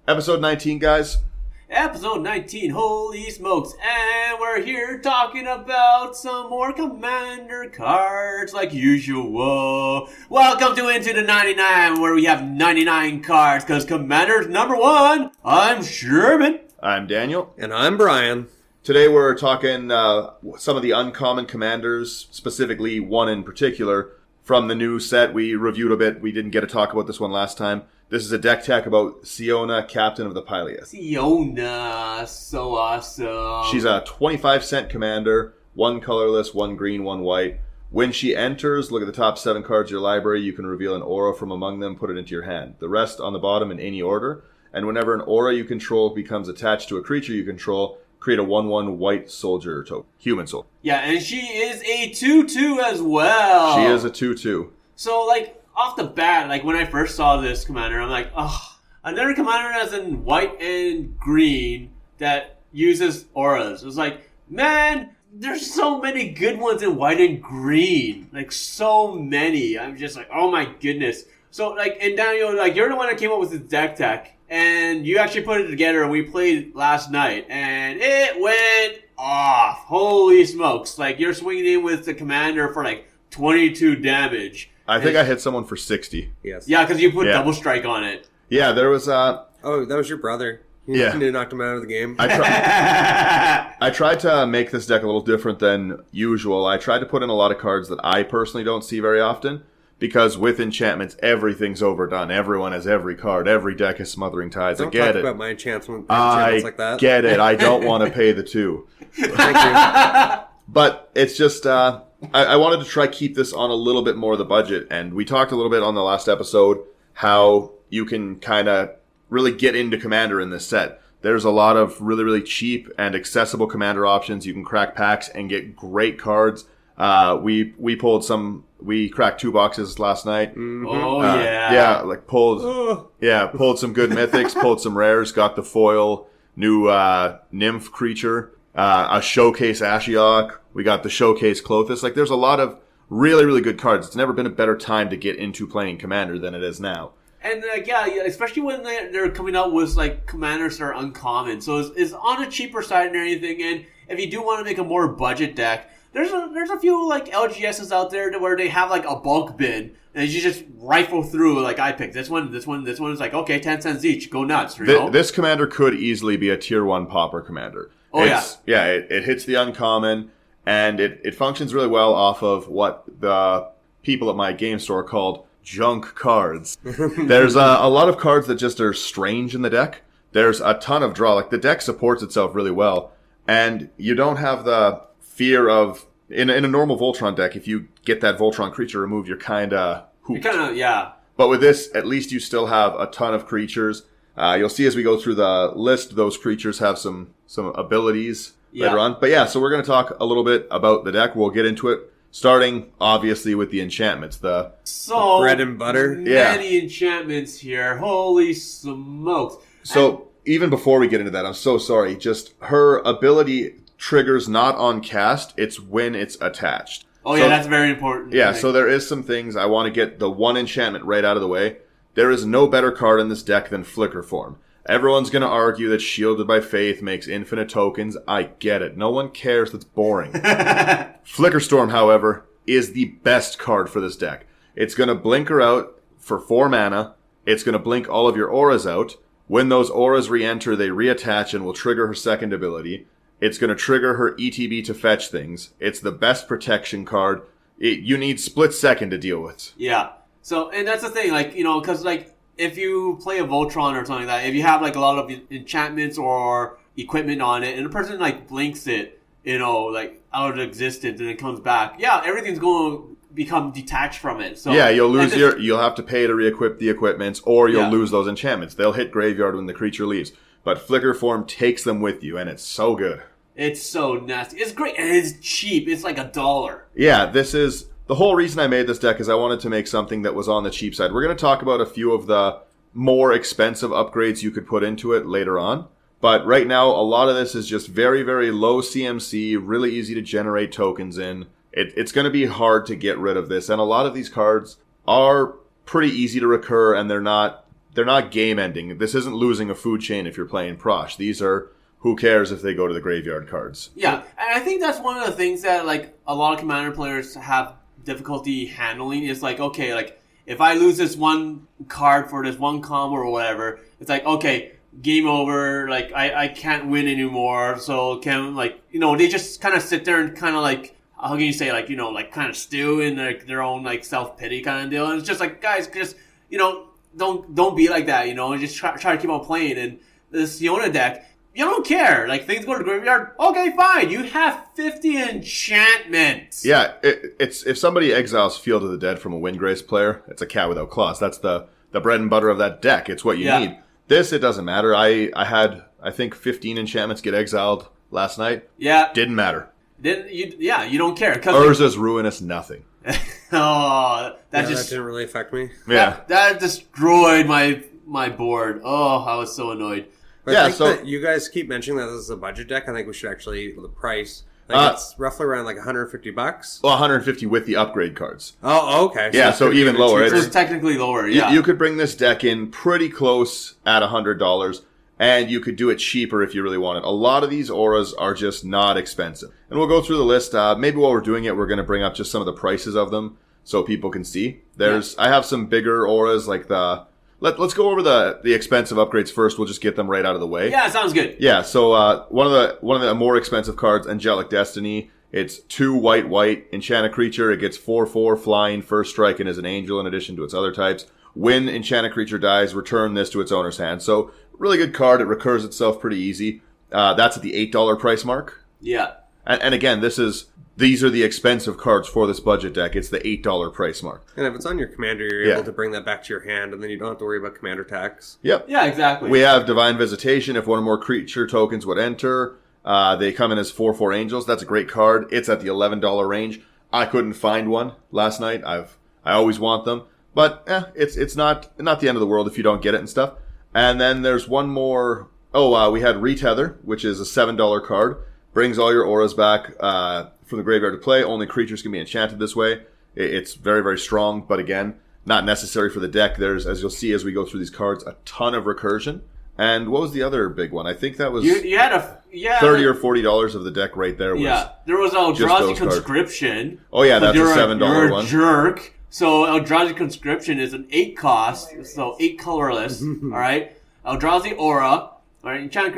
Episode 19, guys. Episode 19, holy smokes, and we're here talking about some more Commander cards like usual. Welcome to Into the 99, where we have 99 cards, because Commander's number one. I'm Sherman. I'm Daniel. And I'm Brian. Today we're talking some of the uncommon commanders, specifically one in particular, from the new set. We reviewed a bit. We didn't get to talk about this one last time. This is a deck tech about Siona, Captain of the Pyleas. Siona, so awesome. She's a 25-cent commander, one colorless, one green, one white. When she enters, look at the top 7 cards of your library. You can reveal an aura from among them, put it into your hand. The rest on the bottom in any order. And whenever an aura you control becomes attached to a creature you control, create a 1/1 white soldier token. Human soldier. Yeah, and she is a 2/2 as well. She is a 2/2. So, off the bat, when I first saw this commander, I'm like, oh, another commander that's in white and green that uses auras. It was like, man, there's so many good ones in white and green. So many. I'm just like, oh my goodness. So, and Daniel, you're the one that came up with the deck tech. And you actually put it together, and we played last night, and it went off. Holy smokes. You're swinging in with the commander for, 22 damage. I think I hit someone for 60. Yes. Yeah, because you put double strike on it. Yeah, there was Oh, that was your brother. You knocked him out of the game. I tried to make this deck a little different than usual. I tried to put in a lot of cards that I personally don't see very often. Because with enchantments, everything's overdone. Everyone has every card. Every deck is Smothering Tides. Don't I get talk it. about my enchantments like that. I get it. I don't want to pay the 2. Thank you. But it's just, I wanted to try keep this on a little bit more of the budget. And we talked a little bit on the last episode how you can kind of really get into Commander in this set. There's a lot of really, really cheap and accessible Commander options. You can crack packs and get great cards. We cracked 2 boxes last night. Mm-hmm. Oh, yeah. Yeah, pulled some good mythics, pulled some rares, got the foil, new nymph creature, a showcase Ashiok. We got the showcase Clothis. There's a lot of really, really good cards. It's never been a better time to get into playing Commander than it is now. And, especially when they're coming out with, commanders that are uncommon. So it's on the cheaper side and everything. And if you do want to make a more budget deck, there's a few LGSs out there where they have a bulk bin and you just rifle through I picked this one is okay, 10 cents each, go nuts. This commander could easily be a tier 1 pauper commander. Oh It hits the uncommon and it functions really well off of what the people at my game store called junk cards. There's a lot of cards that just are strange in the deck. There's a ton of draw. The deck supports itself really well and you don't have the fear of in a normal Voltron deck, if you get that Voltron creature removed, you're kind of hooped. But with this, at least you still have a ton of creatures. You'll see as we go through the list, those creatures have some abilities later on. But so we're going to talk a little bit about the deck. We'll get into it, starting obviously with the enchantments. The bread and butter. Many enchantments here. Holy smokes! So even before we get into that, I'm so sorry. Just her ability triggers not on cast, it's when it's attached. Oh, yeah, that's very important. Yeah, so there is some things I want to get the one enchantment right out of the way. There is no better card in this deck than Flicker Form. Everyone's going to argue that Shielded by Faith makes infinite tokens. I get it. No one cares. That's boring. Flicker Storm, however, is the best card for this deck. It's going to blink her out for 4 mana. It's going to blink all of your auras out. When those auras re-enter, they reattach and will trigger her second ability. It's going to trigger her ETB to fetch things. It's the best protection card. You need split second to deal with. Yeah. So, and that's the thing, because, if you play a Voltron or something like that, if you have, a lot of enchantments or equipment on it, and the person, blinks it, out of existence and it comes back, everything's going to become detached from it. So you'll have to pay to re-equip the equipments, or you'll lose those enchantments. They'll hit graveyard when the creature leaves. But Flicker Form takes them with you, and it's so good. It's so nasty. It's great, and it's cheap. It's $1. Yeah, this is... The whole reason I made this deck is I wanted to make something that was on the cheap side. We're going to talk about a few of the more expensive upgrades you could put into it later on. But right now, a lot of this is just very, very low CMC, really easy to generate tokens in. It's going to be hard to get rid of this. And a lot of these cards are pretty easy to recur, and they're not they're not game ending. This isn't losing a food chain if you're playing Prosh. These are who cares if they go to the graveyard cards. Yeah, and I think that's one of the things that like a lot of Commander players have difficulty handling is like, okay, like if I lose this one card for this one combo or whatever, it's like, okay, game over, like I can't win anymore, so can like, you know, they just kind of sit there and kind of like, how can you say, like, you know, like kind of stew in like their own like self-pity kind of deal. And it's just like, guys, just, you know, don't be like that, you know, and just try to keep on playing. And the Siona deck, you don't care. Like, things go to the graveyard, okay, fine. You have 50 enchantments. Yeah, it's if somebody exiles Field of the Dead from a Windgrace player, it's a cat without claws. That's the bread and butter of that deck. It's what you need. This, it doesn't matter. I had, I think, 15 enchantments get exiled last night. Yeah. Didn't matter. You don't care. Urza's ruinous nothing. Oh, that didn't really affect me. Yeah. That destroyed my board. Oh, I was so annoyed. But I think that you guys keep mentioning that this is a budget deck. I think we should actually, the price, like it's roughly around like $150. Well, 150 with the upgrade cards. Oh, okay. Yeah, so even lower. It's technically lower, yeah. You could bring this deck in pretty close at $100, and you could do it cheaper if you really wanted. A lot of these auras are just not expensive. And we'll go through the list. Maybe while we're doing it, we're going to bring up just some of the prices of them so people can see. I have some bigger auras like the... Let's go over the expensive upgrades first. We'll just get them right out of the way. Yeah, sounds good. Yeah, so one of the more expensive cards, Angelic Destiny. It's 2 white, enchant a creature. It gets 4/4 flying, first strike, and is an angel in addition to its other types. When enchant a creature dies, return this to its owner's hand. So, really good card. It recurs itself pretty easy. That's at the $8 price mark. Yeah. And again, these are the expensive cards for this budget deck. It's the $8 price mark. And if it's on your commander, you're able to bring that back to your hand, and then you don't have to worry about commander tax. Yep. Yeah, exactly. We have Divine Visitation. If one or more creature tokens would enter, they come in as 4/4 angels. That's a great card. It's at the $11 range. I couldn't find one last night. I always want them. But it's not the end of the world if you don't get it and stuff. And then there's one more. We had Retether, which is a $7 card. Brings all your auras back from the graveyard to play. Only creatures can be enchanted this way. It's very, very strong, but again, not necessary for the deck. There's, as you'll see as we go through these cards, a ton of recursion. And what was the other big one? I think that was you had $30 or $40 of the deck right there. There was Eldrazi Conscription. Oh yeah, that's a $7 you're one. A jerk. So Eldrazi Conscription is an 8 cost, so 8 colorless. All right, Eldrazi Aura. All right, enchanted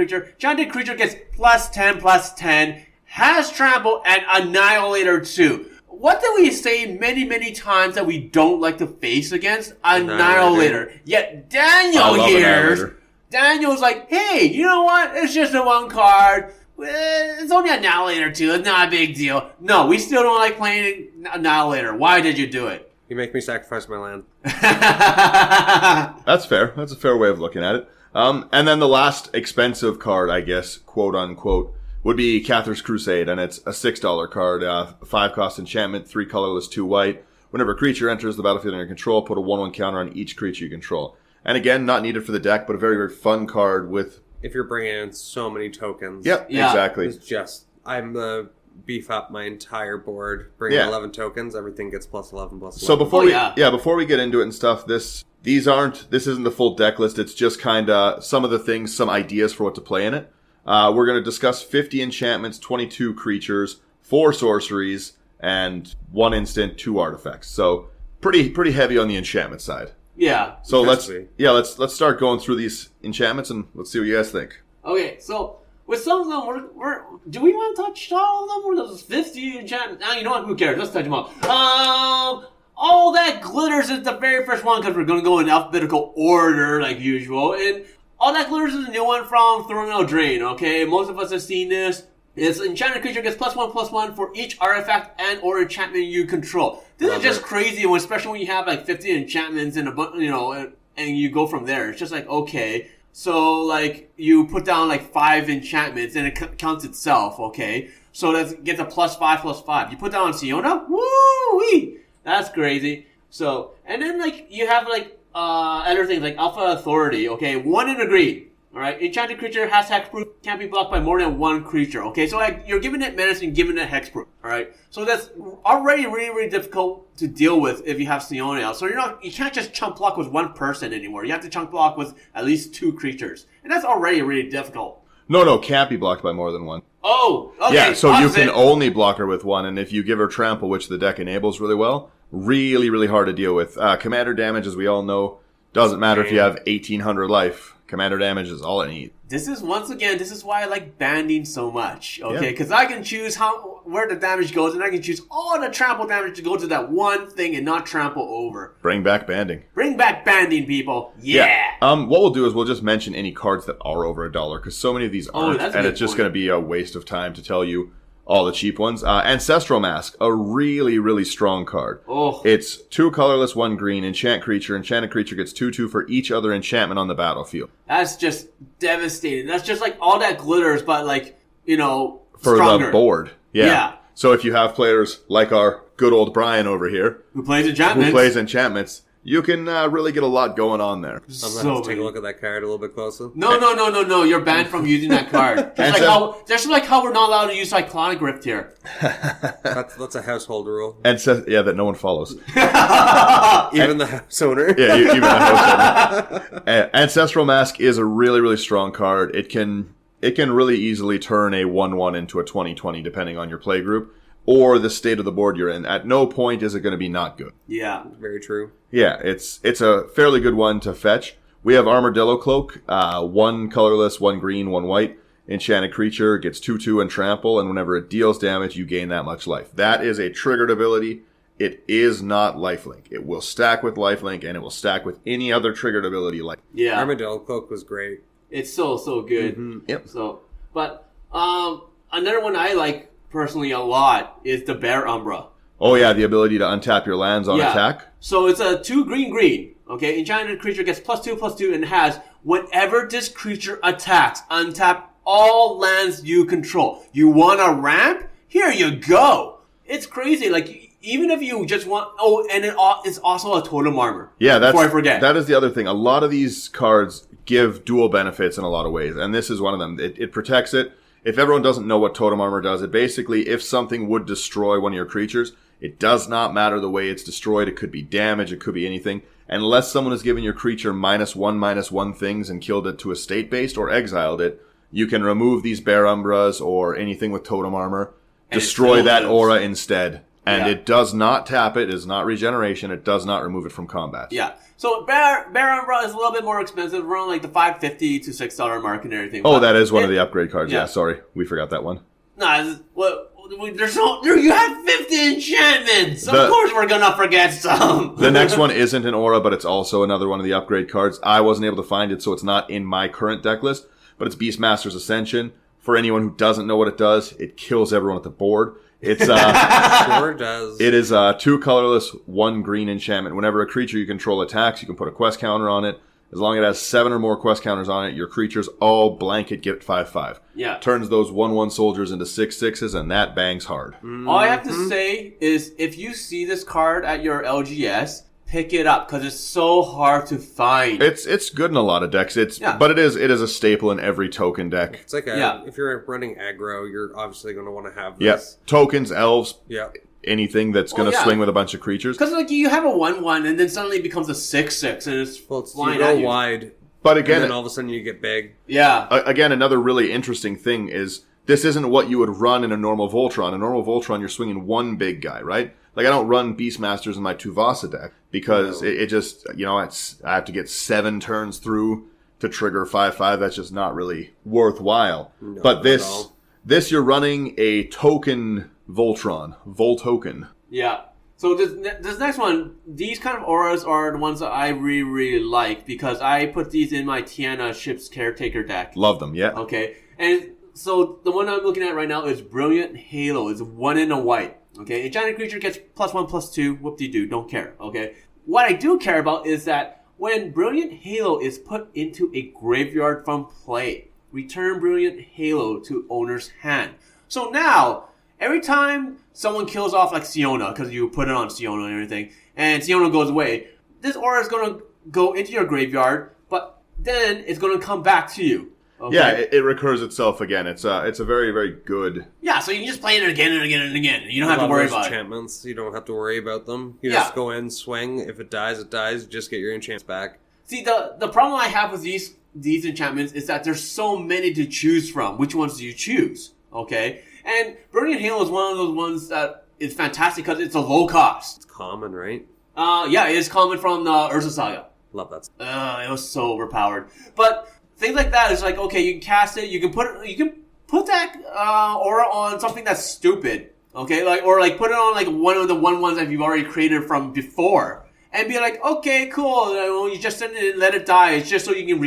creature gets +10/+10, has trample, and Annihilator 2. What did we say many, many times that we don't like to face against? Annihilator. Yet Daniel's like, hey, you know what? It's just a one card. It's only Annihilator 2. It's not a big deal. No, we still don't like playing Annihilator. Why did you do it? You make me sacrifice my land. That's fair. That's a fair way of looking at it. And then the last expensive card, I guess, quote unquote, would be Cathar's Crusade, and it's a $6 card, 5 cost enchantment, 3 colorless, 2 white. Whenever a creature enters the battlefield under your control, put a 1/1 counter on each creature you control. And again, not needed for the deck, but a very, very fun card with... If you're bringing in so many tokens. Yep, yeah. Exactly. It's just, I'm the beef up my entire board, bring in 11 tokens, everything gets +11/+11. So before we get into it and stuff, this isn't the full deck list. It's just kind of some of the things, some ideas for what to play in it. We're going to discuss 50 enchantments, 22 creatures, 4 sorceries, and 1 instant, 2 artifacts. So pretty heavy on the enchantment side. Yeah. So let's start going through these enchantments and let's see what you guys think. Okay, so with some of them, do we want to touch all of them? Or those 50 enchantments? You know what? Who cares? Let's touch them all. All That Glitters is the very first one because we're going to go in alphabetical order like usual. And All That Glitters is a new one from Throne of Drain, okay? Most of us have seen this. It's enchanted creature gets +1/+1 for each artifact and or enchantment you control. This is just crazy, especially when you have like 50 enchantments and and you go from there. It's just like, okay. So like you put down like 5 enchantments and it counts itself, okay? So that gets a +5/+5. You put down Siona, woo-wee! That's crazy. So, and then like you have like other things like Alpha Authority, okay? 1 in a green. Alright, enchanted creature has hexproof, can't be blocked by more than 1 creature, okay? So like, you're giving it menace and giving it hexproof. Alright? So that's already really, really difficult to deal with if you have Siona out. So you can't just chunk block with one person anymore. You have to chunk block with at least 2 creatures. And that's already really difficult. No, can't be blocked by more than one. Oh, okay. Yeah, so you opposite. can only block her with one, and if you give her trample, which the deck enables really well, really, really hard to deal with. Commander damage, as we all know, doesn't matter if you have 1800 life. Commander damage is all it needs. This is why I like banding so much, okay? Because I can choose where the damage goes, and I can choose all the trample damage to go to that one thing and not trample over. Bring back banding. Bring back banding, people. Yeah. What we'll do is we'll just mention any cards that are over $1, because so many of these aren't, and it's just going to be a waste of time to tell you all the cheap ones. Ancestral Mask, a really, really strong card. Oh. It's 2 colorless, 1 green, enchant creature. Enchanted creature gets 2/2 for each other enchantment on the battlefield. That's just devastating. That's just like all that glitters, but like, For stronger. the board. Yeah. So if you have players like our good old Brian over here, Who plays enchantments, you can really get a lot going on there. I'm going to have to take a look at that card a little bit closer. No. You're banned from using that card. Just like how we're not allowed to use Cyclonic Rift here. That's a household rule. And that no one follows. Even the house owner. Yeah, even the house owner. Ancestral Mask is a really, really strong card. It can really easily turn a 1/1 into a 20/20 depending on your play group or the state of the board you're in. At no point is it going to be not good. Yeah. Very true. Yeah, it's a fairly good one to fetch. We have Armadillo Cloak, 1 colorless, 1 green, 1 white. Enchanted creature gets 2/2 and trample, and whenever it deals damage, you gain that much life. That is a triggered ability. It is not lifelink. It will stack with lifelink, and it will stack with any other triggered ability. Yeah. Armadillo Cloak was great. It's so good. Mm-hmm. Yep. But another one I like personally a lot is the Bear Umbra. Oh yeah, the ability to untap your lands on attack. So it's a 2 green. Okay, enchanted creature gets +2/+2 and has whenever this creature attacks, untap all lands you control. You want a ramp? Here you go. It's crazy. Like even if you just want, and it's also a totem armor. Yeah, before I forget. That is the other thing. A lot of these cards give dual benefits in a lot of ways, and this is one of them. It protects it. If everyone doesn't know what totem armor does, it basically, if something would destroy one of your creatures, it does not matter the way it's destroyed. It could be damage, it could be anything. Unless someone has given your creature -1/-1 things and killed it to a state-based or exiled it, you can remove these Bear Umbras or anything with totem armor, destroy that aura instead. And it does not tap it is not regeneration, it does not remove it from combat. Yeah. So Bear Umbra is a little bit more expensive, around like the $5.50 to $6 mark and everything. Oh, that is one of the upgrade cards. Yeah, sorry. We forgot that one. No, you have 50 enchantments! Of course we're gonna forget some! The next one isn't an aura, but it's also another one of the upgrade cards. I wasn't able to find it, so it's not in my current deck list, but it's Beastmaster's Ascension. For anyone who doesn't know what it does, it kills everyone at the board. It's sure does. It is 2 colorless, 1 green enchantment. Whenever a creature you control attacks, you can put a quest counter on it. As long as it has 7 or more quest counters on it, your creatures all blanket get 5/5. Yeah. Turns those 1/1 soldiers into 6/6s, and that bangs hard. Mm-hmm. All I have to say is, if you see this card at your LGS, pick it up because it's so hard to find. It's good in a lot of decks. But it is a staple in every token deck. It's like if you're running aggro, you're obviously going to want to have this. Yes, tokens, elves. Yeah. Anything that's going to swing with a bunch of creatures. Because like you have a 1/1 and then suddenly it becomes a 6/6 and it's flying you at go you. wide, but again, and then all of a sudden you get big. Yeah. Again, another really interesting thing is this isn't what you would run in a normal Voltron. In a normal Voltron, you're swinging one big guy, right? Like I don't run Beastmasters in my Tuvasa deck because it just I have to get 7 turns through to trigger 5/5. That's just not really worthwhile. No, but this you're running a token Voltron, Voltoken. Yeah. So this next one, these kind of auras are the ones that I really, really like because I put these in my Tiana Ship's Caretaker deck. Love them, yeah. Okay. And so the one I'm looking at right now is Brilliant Halo. It's 1 in a white. Okay. Enchanted creature gets +1/+2. Whoop-de-doo. Don't care. Okay. What I do care about is that when Brilliant Halo is put into a graveyard from play, return Brilliant Halo to owner's hand. So now, every time someone kills off like Siona, because you put it on Siona and everything, and Siona goes away, this aura is going to go into your graveyard, but then it's going to come back to you. Okay? Yeah, it recurs itself again. It's a very, very good... Yeah, so you can just play it again and again and again. You don't have to Love worry those about it. enchantments. You don't have to worry about them. You Yeah. just go in, swing. If it dies, it dies. Just get your enchants back. See, the problem I have with these enchantments is that there's so many to choose from. Which ones do you choose? Okay? And Burning Hail is one of those ones that is fantastic because it's a low cost. It's common, right? Yeah, it is common from the Urza Saga. Love that. It was so overpowered. But things like that is like, okay, you can cast it, you can put that aura on something that's stupid. Okay? Or put it on like one of the ones that you've already created from before. And be like, okay, cool. You just send it and let it die. It's just so you can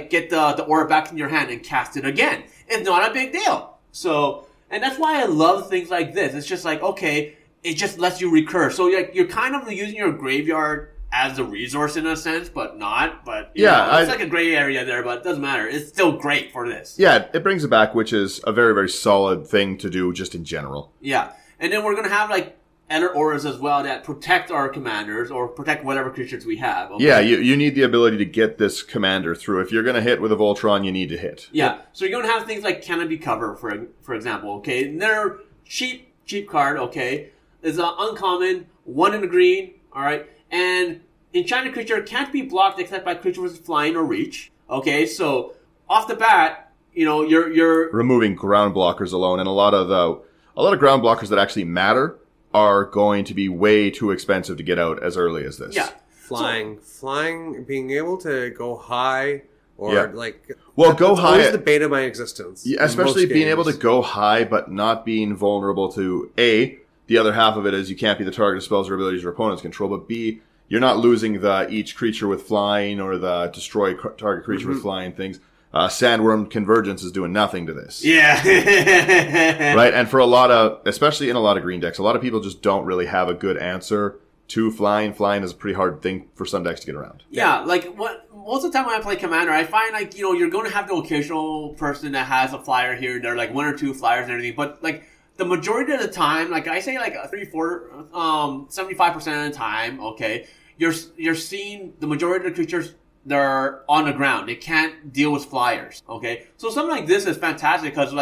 get the aura back in your hand and cast it again. It's not a big deal. So, and that's why I love things like this. It's just like, okay, it just lets you recur. So you're kind of using your graveyard as a resource in a sense, but not. But it's like a gray area there, but it doesn't matter. It's still great for this. Yeah, it brings it back, which is a very, very solid thing to do just in general. Yeah, and then we're gonna have other auras as well that protect our commanders or protect whatever creatures we have. Okay? Yeah, you need the ability to get this commander through. If you're going to hit with a Voltron, you need to hit. Yeah, so you're going to have things like Canopy Cover, for example, okay? And they're cheap card, okay? It's an uncommon, 1 in the green, alright? And enchanted creature can't be blocked except by creatures with flying or reach, okay? So, off the bat, you're... Removing ground blockers alone, and a lot of ground blockers that actually matter are going to be way too expensive to get out as early as this. Yeah. Flying, being able to go high or go high. Always the bane of my existence. Yeah, especially being able to go high, but not being vulnerable to the other half of it is you can't be the target of spells or abilities your opponents control, but B, you're not losing each creature with flying or the destroy target creature with flying things. Sandworm Convergence is doing nothing to this. Yeah. Right? And for especially in a lot of green decks, a lot of people just don't really have a good answer to flying. Flying is a pretty hard thing for some decks to get around. Yeah, most of the time when I play Commander, I find you're going to have the occasional person that has a flyer here and there, 1 or 2 flyers and everything, but the majority of the time, I say 75% of the time, okay, you're seeing the majority of the creatures, they're on the ground. They can't deal with flyers, okay? So something like this is fantastic because,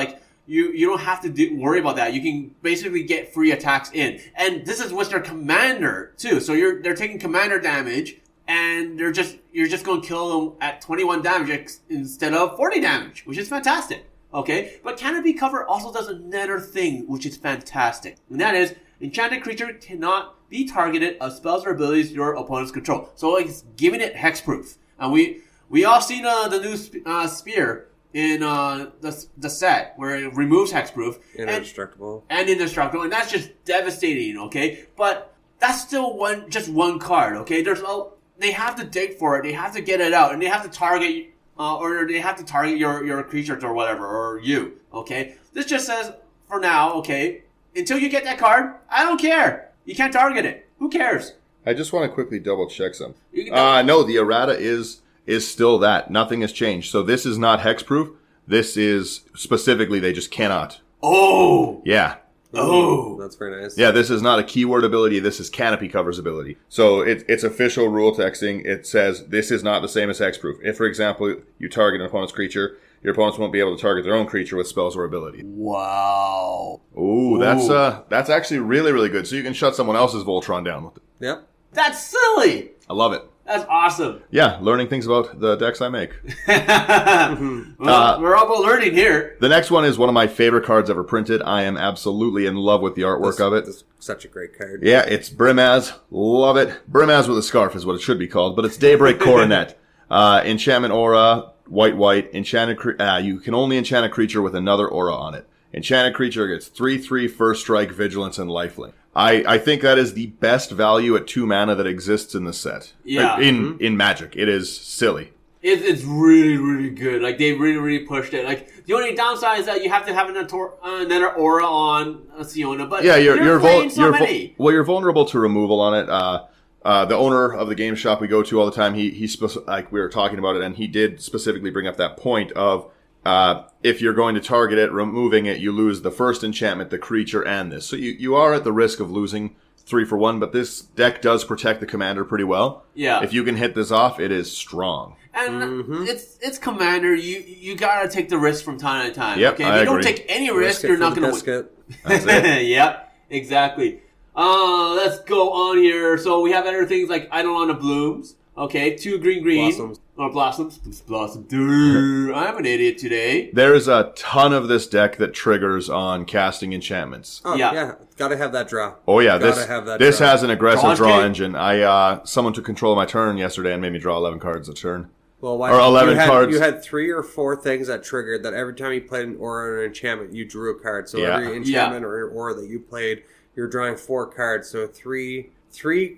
you don't have to worry about that. You can basically get free attacks in. And this is with their commander, too. So they're taking commander damage, and you're just going to kill them at 21 damage instead of 40 damage, which is fantastic, okay? But Canopy Cover also does another thing, which is fantastic. And that is, enchanted creature cannot be targeted of spells or abilities your opponents control. So it's giving it hexproof. And we all seen the new spear in the set where it removes hexproof. Indestructible. And indestructible. And that's just devastating, okay? But that's still just one card, okay? They have to dig for it. They have to get it out. And they have to target your creatures or whatever, or you, okay? This just says, for now, okay, until you get that card, I don't care. You can't target it. Who cares? I just want to quickly double check some. No, the errata is still that. Nothing has changed. So this is not hexproof. This is specifically they just cannot. Oh! Yeah. Oh! That's very nice. Yeah, this is not a keyword ability. This is Canopy Cover's ability. So it's official rule texting. It says this is not the same as hexproof. If, for example, you target an opponent's creature, your opponents won't be able to target their own creature with spells or ability. Wow. Ooh, that's actually really, really good. So you can shut someone else's Voltron down with it. Yep. That's silly! I love it. That's awesome. Yeah, learning things about the decks I make. Well, we're all about learning here. The next one is one of my favorite cards ever printed. I am absolutely in love with the artwork of it. It's such a great card. Yeah, it's Brimaz. Love it. Brimaz with a scarf is what it should be called, but it's Daybreak Coronet. Enchantment Aura, white. Enchanted. You can only enchant a creature with another aura on it. Enchanted creature gets 3/3 first strike, vigilance, and lifelink. I think that is the best value at 2 mana that exists in the set. Yeah. In Magic. It is silly. It's really, really good. They really, really pushed it. The only downside is that you have to have another aura on Siona, but yeah, you're vulnerable to removal on it. The owner of the game shop we go to all the time, we were talking about it, and he did specifically bring up that point of if you're going to target it, removing it, you lose the first enchantment, the creature, and this. So you are at the risk of losing 3 for 1, but this deck does protect the commander pretty well. Yeah. If you can hit this off, it is strong. And it's commander. You gotta take the risk from time to time. Yep, okay, if I you don't agree. take any risk, you're not gonna win. That's it. Yep, exactly. Let's go on here. So we have other things like Eidolon of Blooms. Okay, 2 green. Blossoms. Or blossoms. Dude, I'm an idiot today. There is a ton of this deck that triggers on casting enchantments. Oh, Yeah. yeah. Gotta have that draw. Oh yeah, Gotta have that this draw. has an aggressive Draw draw game. engine. Someone took control of my turn yesterday and made me draw 11 cards a turn. Well, Or 11 cards. You had 3 or 4 things that triggered that every time you played an aura or an enchantment, you drew a card. So Yeah. every enchantment or aura that you played, you're drawing 4 cards. So three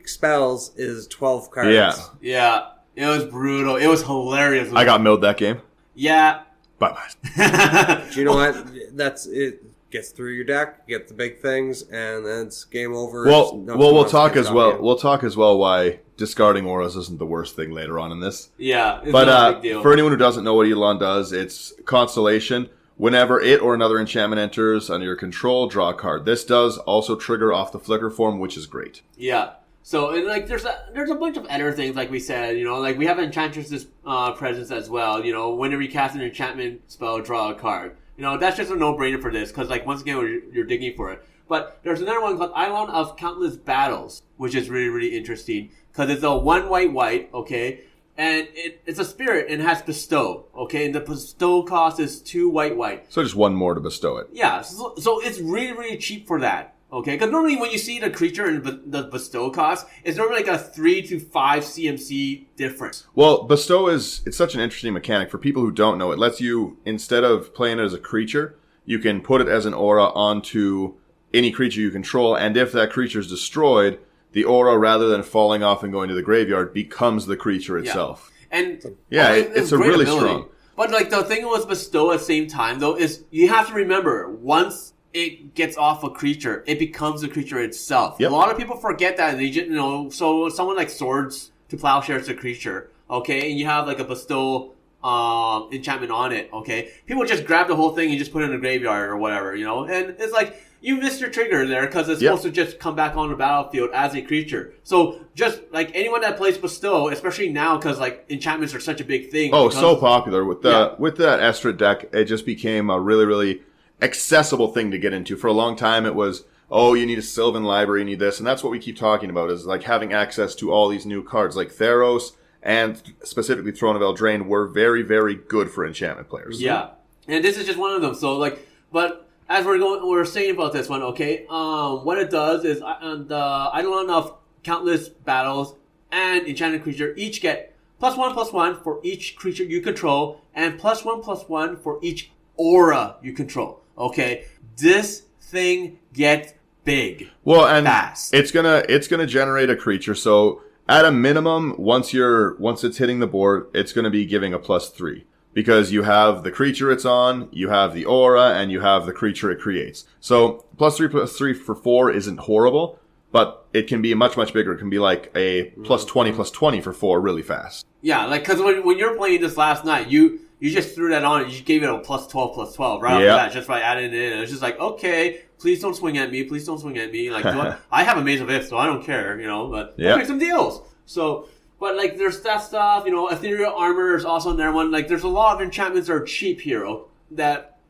spells is 12 cards. Yeah. Yeah, it was brutal. It was hilarious. I got milled that game. Yeah. Bye-bye. Do you know what? That's it. Gets through your deck, get the big things, and then it's game over. Well, No we'll one else talk gets as on well. you. We'll talk as well why discarding auras isn't the worst thing later on in this. Yeah, it's But not a big deal. for anyone who doesn't know what Eidolon does, it's Constellation. Whenever it or another enchantment enters under your control, draw a card. This does also trigger off the flicker form, which is great. Yeah. So, and like, there's a bunch of other things, like we said, like we have Enchantress's presence as well. Whenever you cast an enchantment spell, draw a card. That's just a no-brainer for this, because, like, once again, you're digging for it. But there's another one called Eidolon of Countless Battles, which is really, really interesting, because it's a 1 white, okay? And it's a spirit and has bestow, okay? And the bestow cost is 2 white. So just one more to bestow it. Yeah, so it's really, really cheap for that. Okay, because normally when you see the creature and the bestow cost, it's normally like a 3 to 5 CMC difference. Well, bestow it's such an interesting mechanic. For people who don't know, it lets you, instead of playing it as a creature, you can put it as an aura onto any creature you control, and if that creature is destroyed, the aura, rather than falling off and going to the graveyard, becomes the creature itself. And it's a great really ability. strong. But like the thing with bestow at the same time though is you have to remember, once it gets off a creature, it becomes the creature itself. Yep. A lot of people forget that, and they just, so someone like Swords to Plowshare is a creature, okay, and you have like a bestow enchantment on it, okay, people just grab the whole thing and just put it in the graveyard or whatever, and it's like, you missed your trigger there because it's supposed to just come back on the battlefield as a creature. So just like anyone that plays bestow, especially now because like enchantments are such a big thing. Oh, because, so popular. With that Estrid deck, it just became a really, really accessible thing to get into. For a long time, it was, you need a Sylvan library, you need this. And that's what we keep talking about, is like having access to all these new cards. Like Theros and specifically Throne of Eldraine were very, very good for enchantment players. Yeah. And this is just one of them. So like, but as we're saying about this one, okay, what it does is the Eidolon of Countless Battles and Enchanted Creature each get +1/+1 for each creature you control, and +1/+1 for each aura you control. Okay, this thing gets big. Well, and fast. it's gonna generate a creature. So at a minimum, once it's hitting the board, it's gonna be giving a +3. Because you have the creature it's on, you have the aura, and you have the creature it creates. So +3/+3 for 4 isn't horrible, but it can be much, much bigger. It can be like a +20/+20 for 4 really fast. Yeah, like, because when you're playing this last night, you just threw that on and you just gave it a +12/+12 right after that, just by adding it in. It's just like, okay, please don't swing at me. Please don't swing at me. Like, I have a Maze of If, so I don't care, but I'll make some deals. So... But, like, there's that stuff, Ethereal Armor is also another one. Like, there's a lot of enchantments that are cheap here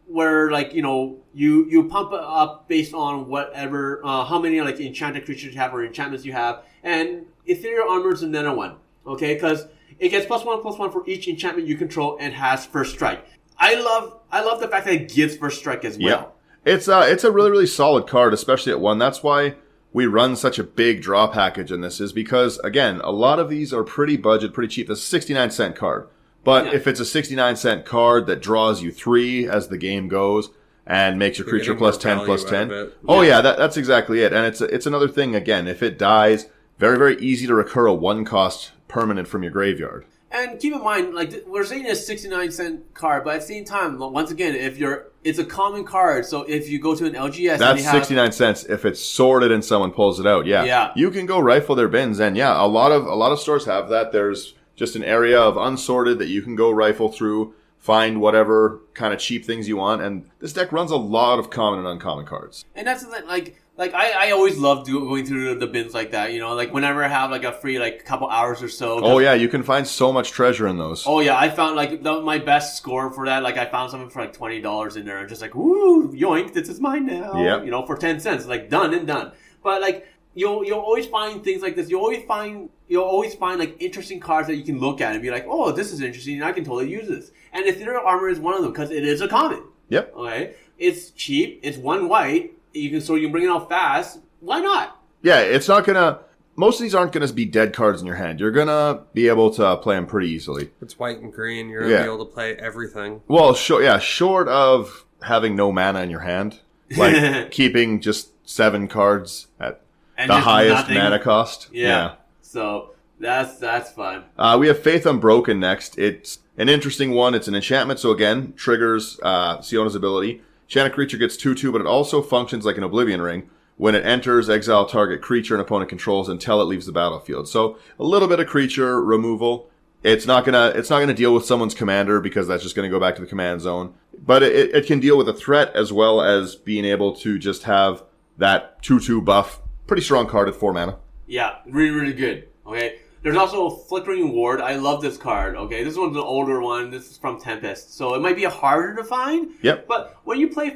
where, like, you pump it up based on whatever, how many, like, enchanted creatures you have or enchantments you have. And Ethereal Armor is another one, okay? Because it gets +1/+1 for each enchantment you control and has First Strike. I love the fact that it gives First Strike as well. Yeah. It's a really, really solid card, especially at 1. That's why we run such a big draw package in this, is because, again, a lot of these are pretty budget, pretty cheap. This is a 69-cent card. But if it's a 69-cent card that draws you 3 as the game goes and makes your creature +10/+10. Oh, yeah, that's exactly it. And it's another thing, again, if it dies, very, very easy to recur a 1-cost permanent from your graveyard. And keep in mind, like, we're saying it's a 69-cent card, but at the same time, once again, it's a common card, so if you go to an LGS... That's 69 cents if it's sorted and someone pulls it out, yeah. You can go rifle their bins, and a lot of stores have that. There's just an area of unsorted that you can go rifle through, find whatever kind of cheap things you want, and this deck runs a lot of common and uncommon cards. And that's the thing, like Like, I always love going through the bins like that, you know, like whenever I have like a free like couple hours or so. Oh yeah, you can find so much treasure in those. Oh yeah, I found like my best score for that. Like I found something for like $20 in there, and just like, woo, yoink, this is mine now. Yeah. You know, for 10 cents, like done and done. But like you'll always find things like this. You'll always find like interesting cards that you can look at and be like, oh, this is interesting, and I can totally use this. And Ethereal Armor is one of them because it is a common. Yep. Okay, it's cheap. It's one white. You can bring it out fast. Why not? Yeah, it's not gonna. Most of these aren't gonna be dead cards in your hand. You're gonna be able to play them pretty easily. It's white and green. You're gonna be able to play everything. Well, short of having no mana in your hand, like keeping just 7 cards at the highest mana cost. Yeah. So that's fun. We have Faith Unbroken next. It's an interesting one. It's an enchantment, so again triggers Siona's ability. Enchanted creature gets 2/2, but it also functions like an Oblivion Ring. When it enters, exile target creature an opponent controls until it leaves the battlefield. So a little bit of creature removal. It's not gonna deal with someone's commander because that's just gonna go back to the command zone. But it can deal with a threat as well as being able to just have that 2/2 buff. Pretty strong card at 4 mana. Yeah, really, really good. Okay. There's also a Flickering Ward. I love this card. Okay, this one's an older one. This is from Tempest, so it might be harder to find. Yep. But when you play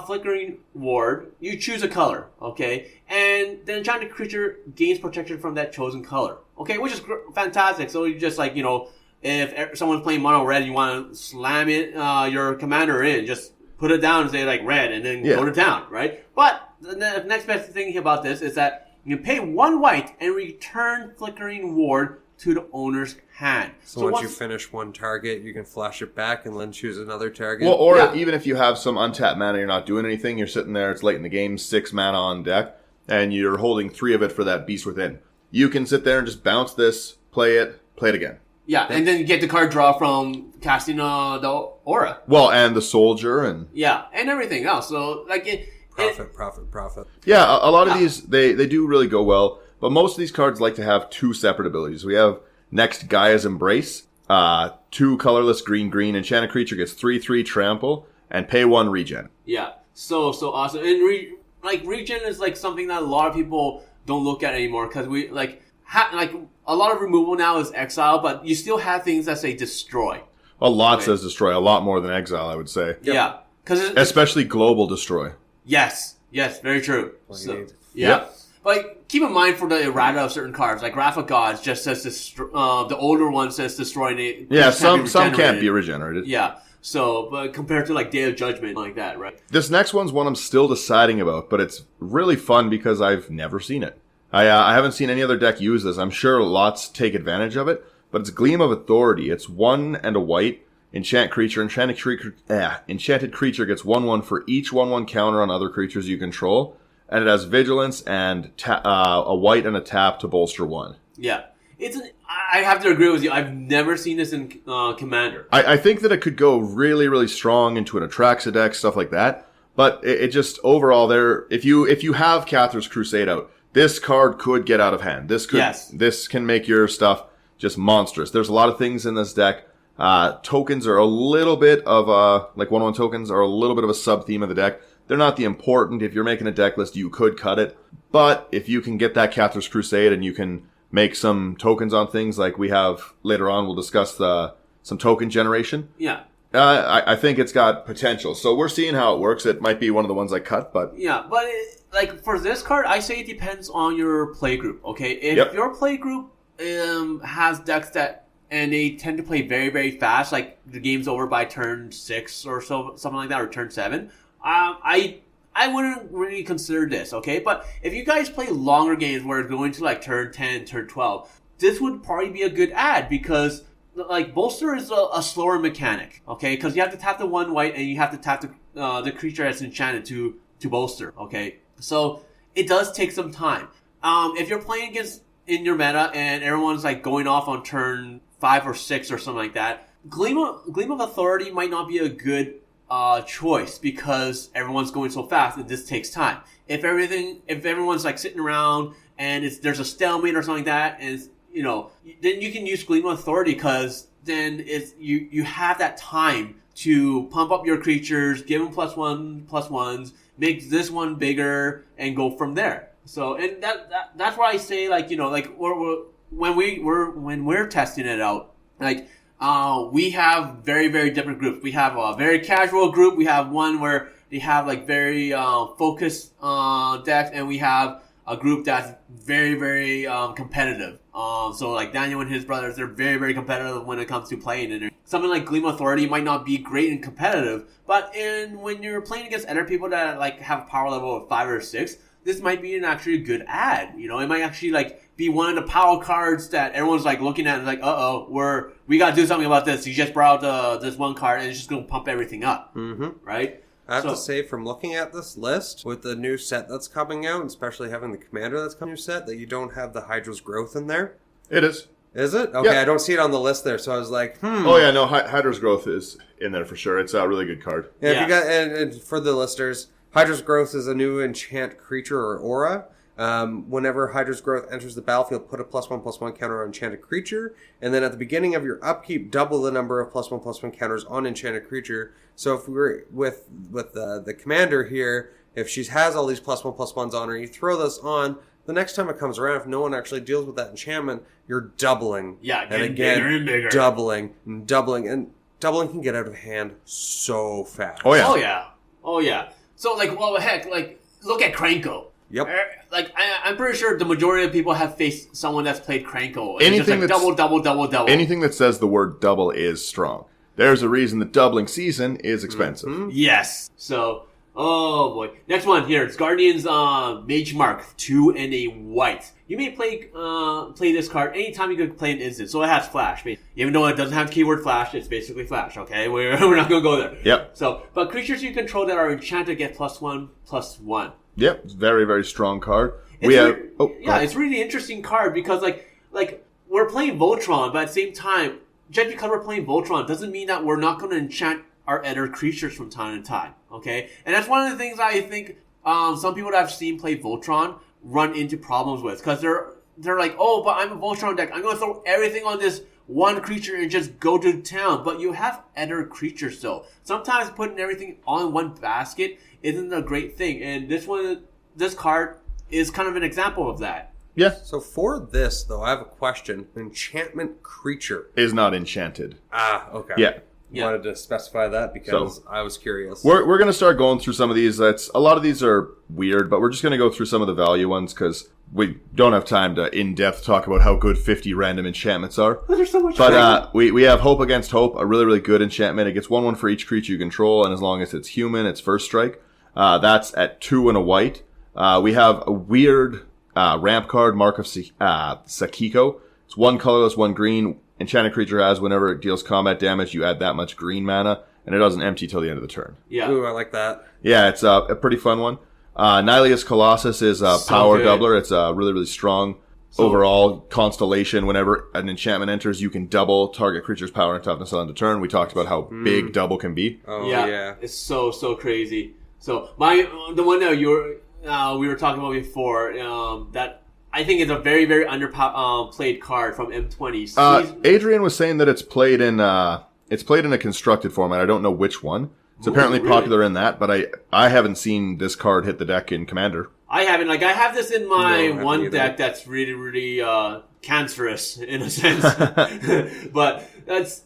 Flickering Ward, you choose a color. Okay, and the enchanted creature gains protection from that chosen color. Okay, which is fantastic. So you just like, you know, if someone's playing mono red, and you want to slam it your commander in, just put it down and say like red, and then go to town, right? But the next best thing about this is that you can pay 1 white and return Flickering Ward to the owner's hand. So once you finish one target, you can flash it back and then choose another target. Well, or even if you have some untapped mana, you're not doing anything, you're sitting there, it's late in the game, 6 mana on deck, and you're holding 3 of it for that Beast Within. You can sit there and just bounce this, play it again. Yeah, and then you get the card draw from casting the aura. Well, and the soldier and... Yeah, and everything else. So, like... Profit. Yeah, a lot of these, they do really go well, but most of these cards like to have 2 separate abilities. We have next Gaia's Embrace, 2 colorless green, enchanted creature gets 3/3 trample, and pay 1 regen. Yeah, so awesome. And regen is like something that a lot of people don't look at anymore, because we, like a lot of removal now is exile, but you still have things that say destroy. A lot says destroy, a lot more than exile, I would say. Yep. Yeah. Especially global destroy. Yes, very true. So, But like, keep in mind for the errata of certain cards, like Wrath of Gods just says the older one says destroy it. Yeah, some can't be regenerated. Yeah. So, but compared to like Day of Judgment, like that, right? This next one's one I'm still deciding about, but it's really fun because I've never seen it. I haven't seen any other deck use this. I'm sure lots take advantage of it, but it's Gleam of Authority. It's 1 and a white. Enchanted creature gets 1/1 for each 1/1 counter on other creatures you control, and it has vigilance and a white and a tap to bolster 1. Yeah, I have to agree with you. I've never seen this in Commander. I think that it could go really, really strong into an Atraxa deck, stuff like that. But it just overall if you have Cathar's Crusade out, this card could get out of hand. This can make your stuff just monstrous. There's a lot of things in this deck. Tokens are a little bit of like 1/1 tokens are a little bit of a sub theme of the deck. They're not the important. If you're making a deck list, you could cut it. But if you can get that Cathar's Crusade and you can make some tokens on things like we have later on, we'll discuss some token generation. Yeah. I think it's got potential. So we're seeing how it works. It might be one of the ones I cut, but... Yeah, but like for this card, I say it depends on your play group, okay? If your play group has decks that... And they tend to play very, very fast. Like the game's over by turn 6 or so, something like that, or turn 7. I wouldn't really consider this, okay? But if you guys play longer games where it's going to like turn 10, turn 12, this would probably be a good add because like bolster is a slower mechanic, okay? Because you have to tap the 1 white and you have to tap the creature that's enchanted to bolster, okay? So it does take some time. If you're playing against in your meta and everyone's like going off on turn 5 or 6 or something like that, Gleam of Authority might not be a good choice because everyone's going so fast and this takes time. If everyone's like sitting around and there's a stalemate or something like that, and then you can use Gleam of Authority because then is you have that time to pump up your creatures, give them +1/+1s, make this one bigger, and go from there. So, and that's why I say, like, you know, like when we're testing it out, like, we have very, very different groups. We have a very casual group. We have one where they have like very focused decks, and we have a group that's very, very competitive. So like Daniel and his brothers, they're very, very competitive when it comes to playing. And something like Gleam Authority might not be great and competitive, but when you're playing against other people that like have a power level of 5 or 6, this might be actually a good ad. You know, it might actually like be one of the power cards that everyone's like looking at and like, we gotta do something about this. You just brought out this one card and it's just gonna pump everything up, right? I have to say, from looking at this list, with the new set that's coming out, especially having the commander that's coming new set, that you don't have the Hydra's Growth in there. It is. Is it? Okay, Yeah. I don't see it on the list there, so I was like, Oh yeah, no, Hydra's Growth is in there for sure. It's a really good card. Yeah, if you got, and for the listeners, Hydra's Growth is a new enchant creature or aura. Whenever Hydra's Growth enters the battlefield, put a +1/+1 counter on enchanted creature, and then at the beginning of your upkeep, double the number of +1/+1 counters on enchanted creature. So if we're with the commander here, if she has all these +1/+1s on her, you throw this on. The next time it comes around, if no one actually deals with that enchantment, you're doubling. Yeah, and again, bigger and bigger. doubling and doubling, and doubling can get out of hand so fast. Oh yeah. Oh yeah. Oh yeah. So like, well, heck, like look at Kranko. Yep. Like I'm pretty sure the majority of people have faced someone that's played Kranko. And Anything it's just like that's- double. Anything that says the word double is strong. There's a reason the doubling season is expensive. Yes. So, oh boy. Next one here. It's Guardians Mage Mark 2 and a white. You may play this card anytime you could play an instant. So it has flash. Even though it doesn't have the keyword flash, it's basically flash, okay? We're not going to go there. Yep. So, but creatures you control that are enchanted get +1/+1. Yep. It's a very, very strong card. It's really interesting card because like we're playing Voltron, but at the same time, just because we're playing Voltron doesn't mean that we're not going to enchant our other creatures from time to time. Okay, and that's one of the things I think some people that I've seen play Voltron run into problems with because they're like, oh, but I'm a Voltron deck. I'm going to throw everything on this one creature and just go to town. But you have other creatures still. Sometimes putting everything all in one basket isn't a great thing, and this card is kind of an example of that. Yeah. So for this, though, I have a question. Enchantment creature. Is not enchanted. Ah, okay. Yeah. Wanted to specify that because I was curious. We're going to start going through some of these. A lot of these are weird, but we're just going to go through some of the value ones because we don't have time to in-depth talk about how good 50 random enchantments are. There's so much. But we have Hope Against Hope, a really, really good enchantment. It gets 1/1 for each creature you control, and as long as it's human, it's first strike. That's at 2 and a white. We have a weird ramp card, Mark of Sakiko. It's 1 colorless, 1 green. Enchanted creature has, whenever it deals combat damage, you add that much green mana, and it doesn't empty till the end of the turn. Yeah. Ooh, I like that. Yeah, it's a pretty fun one. Nihilious Colossus is a power doubler. It's a really, really strong overall constellation. Whenever an enchantment enters, you can double target creature's power and toughness on the turn. We talked about how big double can be. Oh, yeah. It's so crazy. So the one that we were talking about before, that I think is a very, very underplayed card from M20. Adrian was saying that it's played in a constructed format. I don't know which one. It's apparently popular in that, but I haven't seen this card hit the deck in Commander. I haven't. Like, I have this in my No, one either. deck that's really, really cancerous in a sense. But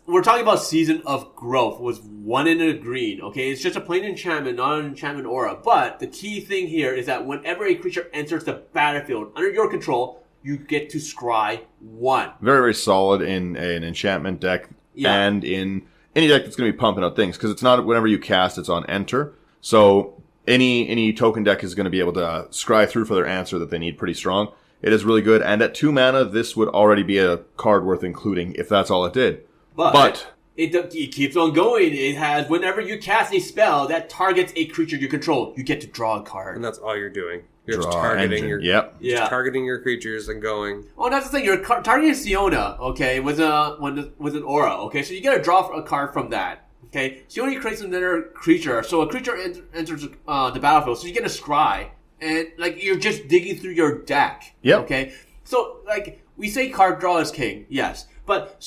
we're talking about Season of Growth. Was 1 in a green. Okay, it's just a plain enchantment, not an enchantment aura. But the key thing here is that whenever a creature enters the battlefield under your control, you get to scry 1. Very, very solid in an enchantment deck and in any deck that's going to be pumping out things, because it's not whenever you cast, it's on enter. So any token deck is going to be able to scry through for their answer that they need pretty strong. It is really good, and at 2 mana, this would already be a card worth including if that's all it did. But it keeps on going. It has, whenever you cast a spell that targets a creature you control, you get to draw a card. And that's all you're doing. You're just Draw targeting engine. your Yep. targeting your creatures and going. Oh, that's the thing. You're targeting Siona, okay, with an aura, okay? So you get to draw a card from that, okay? Siona creates another creature. So a creature enters the battlefield, so you get a scry. And, like, you're just digging through your deck. Yep. Okay? So, like, we say card draw is king, yes. But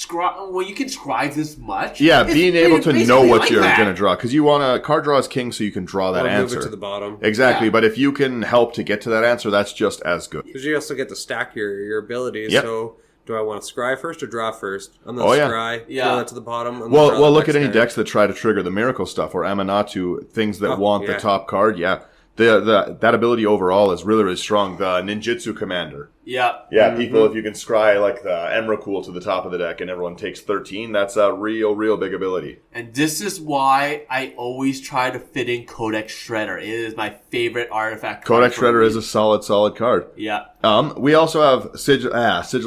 when you can scry this much, being able to know what like you're that. going to draw, because you want to card draw is king, so you can draw that Or answer move it to the bottom. Exactly, Yeah. but if you can help to get to that answer, that's just as good. Because you also get to stack your abilities. Yep. So, do I want to scry first or draw first? I'm going to scry, throw that to the bottom. And Well, draw the look at next any card. decks that try to trigger the miracle stuff or Amanatu, things that want the yeah. top card. Yeah, that ability overall is really, really strong. The Ninjutsu Commander. Yeah. Yeah, people, if you can scry like the Emrakul to the top of the deck and everyone takes 13, that's a real big ability. And this is why I always try to fit in Codex Shredder. It is my favorite artifact. Codex Shredder is a solid card. Yeah. We also have Sigil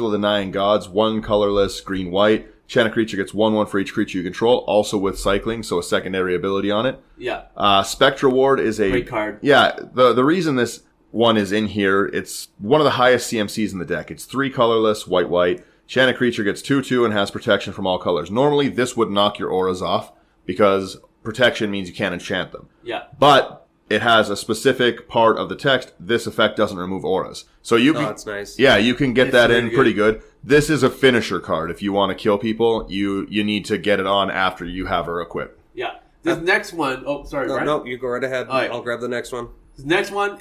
of the Nine Gods, 1 colorless, green-white. Enchanted creature gets 1/1 for each creature you control, also with cycling, so a secondary ability on it. Yeah. Spectra Ward is a Great card. Yeah, the reason this one is in here, it's one of the highest CMCs in the deck. It's 3 colorless, white. Enchanted creature gets 2/2 and has protection from all colors. Normally, this would knock your auras off because protection means you can't enchant them. Yeah. But it has a specific part of the text. This effect doesn't remove auras, so you can. Oh, that's nice. Yeah, you can get It's that really in pretty good. This is a finisher card. If you want to kill people, you need to get it on after you have her equipped. Yeah. This next one, sorry, Brian. No, you go right ahead. All right. I'll grab the next one. This next one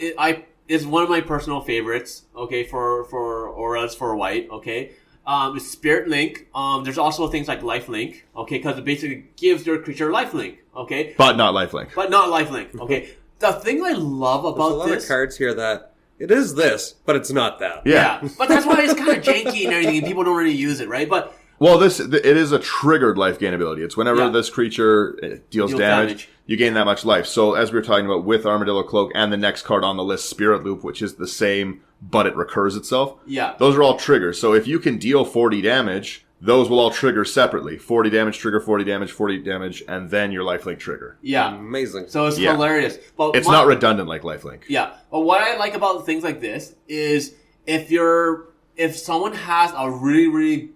is one of my personal favorites, okay, for auras for white, okay. It's Spirit Link. There's also things like Life Link, okay, because it basically gives your creature Life Link, okay. But not lifelink. But not Life Link, okay. The thing I love There's a about lot this... of cards here that it is this, but it's not that. Yeah. But that's why it's kind of janky and everything, and people don't really use it, right? But Well, it is a triggered life gain ability. It's whenever this creature deals damage, you gain that much life. So as we were talking about with Armadillo Cloak and the next card on the list, Spirit Loop, which is the same, but it recurs itself. Yeah. Those are all triggers. So if you can deal 40 damage, those will all trigger separately. 40 damage, trigger 40 damage, and then your lifelink trigger. yeah. Amazing. So it's hilarious. But It's not redundant like lifelink. Yeah, but what I like about things like this is if someone has a really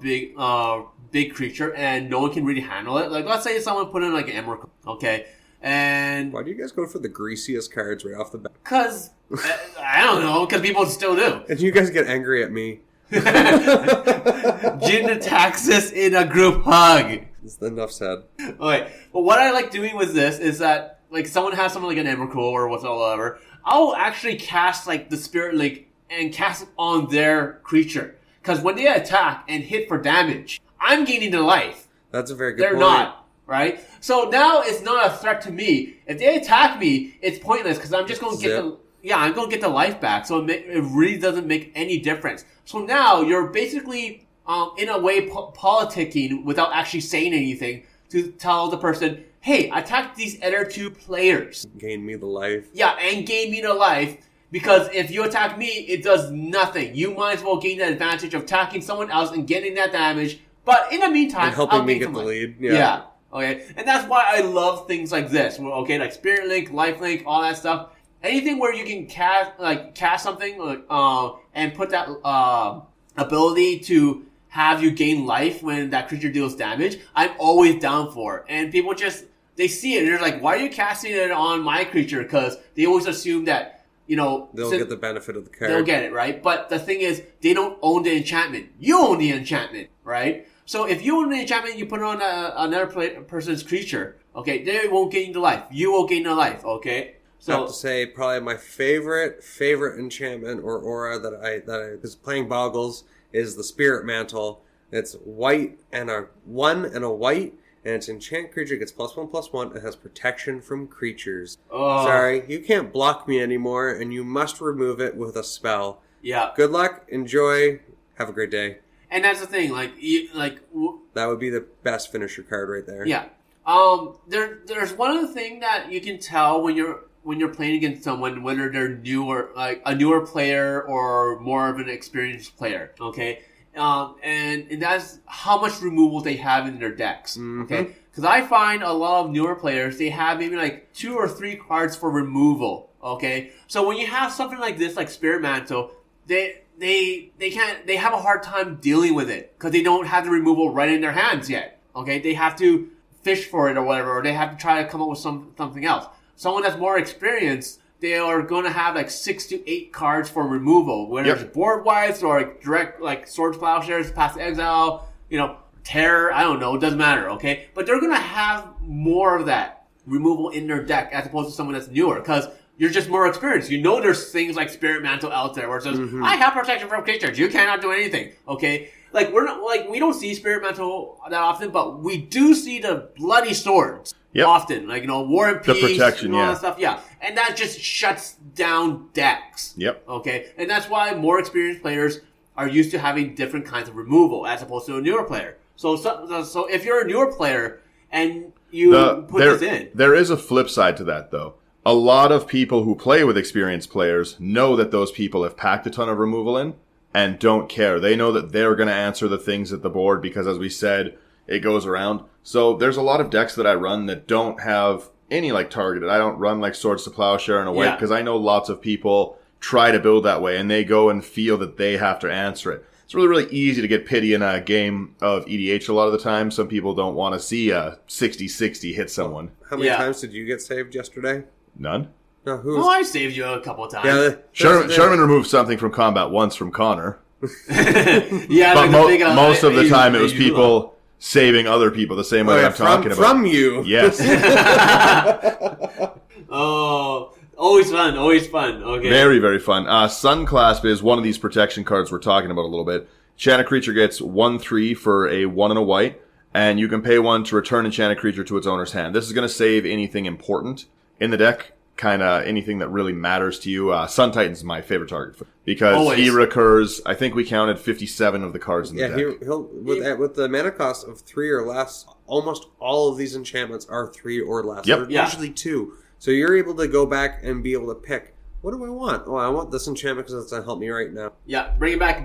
big creature and no one can really handle it, like let's say someone put in like an Emerald, okay, and Why do you guys go for the greasiest cards right off the bat? because I don't know, because people still do. And you guys get angry at me. Jin attacks us in a group hug. It's enough said. Okay, but what I like doing with this is that like someone has something like an Emrakul or whatsoever, I'll actually cast like the Spirit Link and cast it on their creature. Because when they attack and hit for damage, I'm gaining the life. That's a very good They're point. not, right? So now it's not a threat to me. If they attack me, it's pointless because I'm just going to get I'm going to get the life back. So it really doesn't make any difference. So now you're basically, in a way, politicking without actually saying anything to tell the person, hey, attack these other 2 players. Gain me the life. Yeah, and gain me the life. Because if you attack me, it does nothing. You might as well gain the advantage of attacking someone else and getting that damage. But in the meantime, And helping I'll me gain get some the life. lead. Yeah. Okay. And that's why I love things like this. Okay, like Spirit Link, Life Link, all that stuff. Anything where you can cast something and put that ability to have you gain life when that creature deals damage, I'm always down for it. And people they see it and they're like, why are you casting it on my creature? Because they always assume that, They'll get the benefit of the card. they'll get it, right? But the thing is, they don't own the enchantment. You own the enchantment, right? So if you own the enchantment, you put it on another person's creature, okay, they won't gain the life. You will gain the life, okay? I have So to say, probably my favorite enchantment or aura that I because playing Boggles is the Spirit Mantle. It's white and a 1 and a white, and it's enchant creature gets +1/+1. It has protection from creatures. Sorry, you can't block me anymore, and you must remove it with a spell. yeah, Good luck, enjoy, have a great day. and that's the thing, That would be the best finisher card right there. yeah. There's one other thing that you can tell when you're playing against someone, whether they're newer, like a newer player or more of an experienced player, okay? And that's how much removal they have in their decks, okay? Because I find a lot of newer players, they have maybe like 2 or 3 cards for removal, okay? So when you have something like this, like Spirit Mantle, they have a hard time dealing with it because they don't have the removal right in their hands yet, okay? They have to fish for it or whatever, or they have to try to come up with something else. Someone that's more experienced, they are going to have like 6 to 8 cards for removal, whether it's board wipes or like direct like Swords, Plowshares, Path to Exile, Terror, I don't know, it doesn't matter, okay? But they're going to have more of that removal in their deck as opposed to someone that's newer, because you're just more experienced. You know there's things like Spirit Mantle out there where it says, I have protection from creatures, you cannot do anything, okay? Like, we don't see Spirit Mantle that often, but we do see the bloody swords often. Like, War and Peace, the protection, and all that stuff, and that just shuts down decks. Okay? And that's why more experienced players are used to having different kinds of removal as opposed to a newer player. So if you're a newer player and you put this in. There is a flip side to that, though. A lot of people who play with experienced players know that those people have packed a ton of removal in and don't care. They know that they're going to answer the things at the board because, as we said, it goes around. So there's a lot of decks that I run that don't have any targeted. I don't run Swords to Plowshare in a way because I know lots of people try to build that way and they go and feel that they have to answer it. It's really, really easy to get pity in a game of EDH a lot of the time. Some people don't want to see a 60-60 hit someone. How many times did you get saved yesterday? None. No, I saved you a couple of times. Sherman removed something from combat once from Connor. But most of the time it was people saving other people the same way that I'm talking about. From you. Yes. Always fun. Okay. Very, very fun. Sunclasp is one of these protection cards we're talking about a little bit. Enchanted creature gets 1/3 for a 1 and a white, and you can pay 1 to return enchanted creature to its owner's hand. This is going to save anything important in the deck, kind of anything that really matters to you. Sun Titan's my favorite target because he recurs. I think we counted 57 of the cards in the deck. He'll with the mana cost of 3 or less. Almost all of these enchantments are 3 or less. They're usually 2. So you're able to go back and be able to pick, what do I want? Oh, I want this enchantment because it's going to help me right now. Yeah, bring it back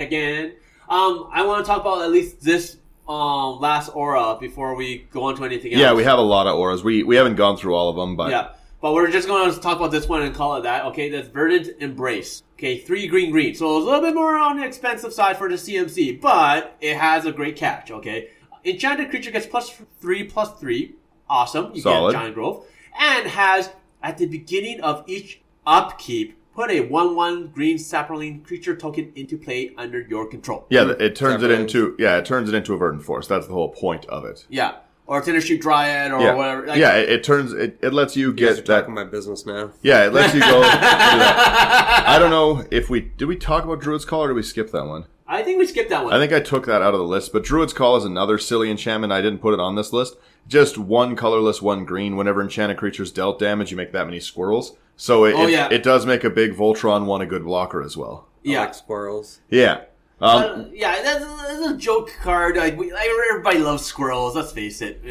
again. I want to talk about at least this last aura before we go on to anything else. Yeah, we have a lot of auras. We haven't gone through all of them, but... Yeah, but we're just going to talk about this one and call it that. Okay, that's Verdant Embrace. Okay, 3 green. So it's a little bit more on the expensive side for the CMC, but it has a great catch, okay? Enchanted creature gets +3/+3. Awesome. You Solid. get Giant Growth. And has, at the beginning of each upkeep, put a 1/1 green sapling creature token into play under your control. Yeah, it turns it into a Verdant Force. That's the whole point of it. Yeah. Or Tindershoot Dryad or whatever. It lets you get that. Talking my business now. Yeah, it lets you go. I don't know if did we talk about Druid's Call or did we skip that one? I think we skipped that one. I think I took that out of the list, but Druid's Call is another silly enchantment. I didn't put it on this list. Just 1 colorless, 1 green. Whenever enchanted creatures dealt damage, you make that many squirrels. So it does make a big Voltron one a good blocker as well. I like squirrels. Yeah. That's a joke card. Everybody loves squirrels. Let's face it.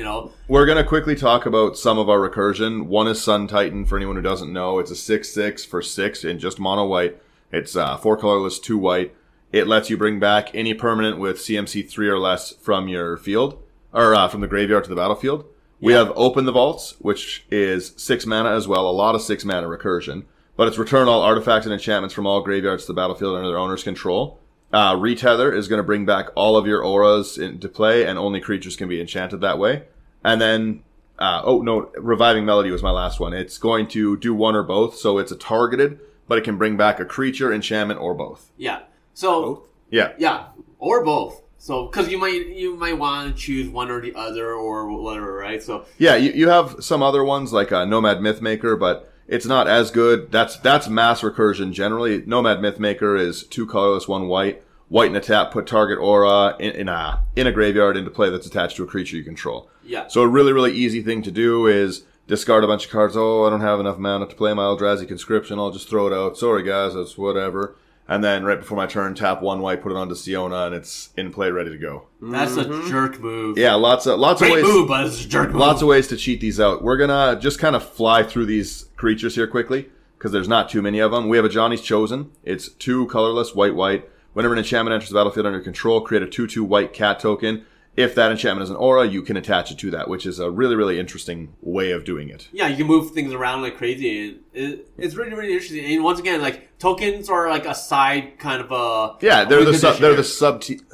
We're gonna quickly talk about some of our recursion. One is Sun Titan. For anyone who doesn't know, it's a 6/6 for 6 in just mono white. It's 4 colorless, 2 white. It lets you bring back any permanent with CMC 3 or less from your field, or from the graveyard to the battlefield. We have Open the Vaults, which is 6 mana as well, a lot of 6 mana recursion. But it's return all artifacts and enchantments from all graveyards to the battlefield under their owner's control. Retether is going to bring back all of your auras into play, and only creatures can be enchanted that way. And then, Reviving Melody was my last one. It's going to do one or both, so it's a targeted, but it can bring back a creature, enchantment, or both. Yeah. So both? Yeah, or both. So because you might want to choose one or the other or whatever, right? So yeah, you have some other ones like Nomad Mythmaker, but it's not as good. That's mass recursion generally. Nomad Mythmaker is 2 colorless, 1 white. White in a tap, put target aura in a graveyard into play that's attached to a creature you control. Yeah. So a really, really easy thing to do is discard a bunch of cards. Oh, I don't have enough mana to play my Eldrazi Conscription. I'll just throw it out. Sorry, guys, that's whatever. And then right before my turn, tap 1 white, put it onto Siona, and it's in play, ready to go. That's a jerk move. Yeah, lots of ways. Great move, but it's a jerk move. Lots of ways to cheat these out. We're gonna just kind of fly through these creatures here quickly because there's not too many of them. We have a Johnny's Chosen. It's 2 colorless, white. Whenever an enchantment enters the battlefield under control, create a 2/2 white cat token. If that enchantment is an aura, you can attach it to that, which is a really, really interesting way of doing it. Yeah, you can move things around like crazy, and it's really, really interesting. And once again, like tokens are like a side kind of a they're the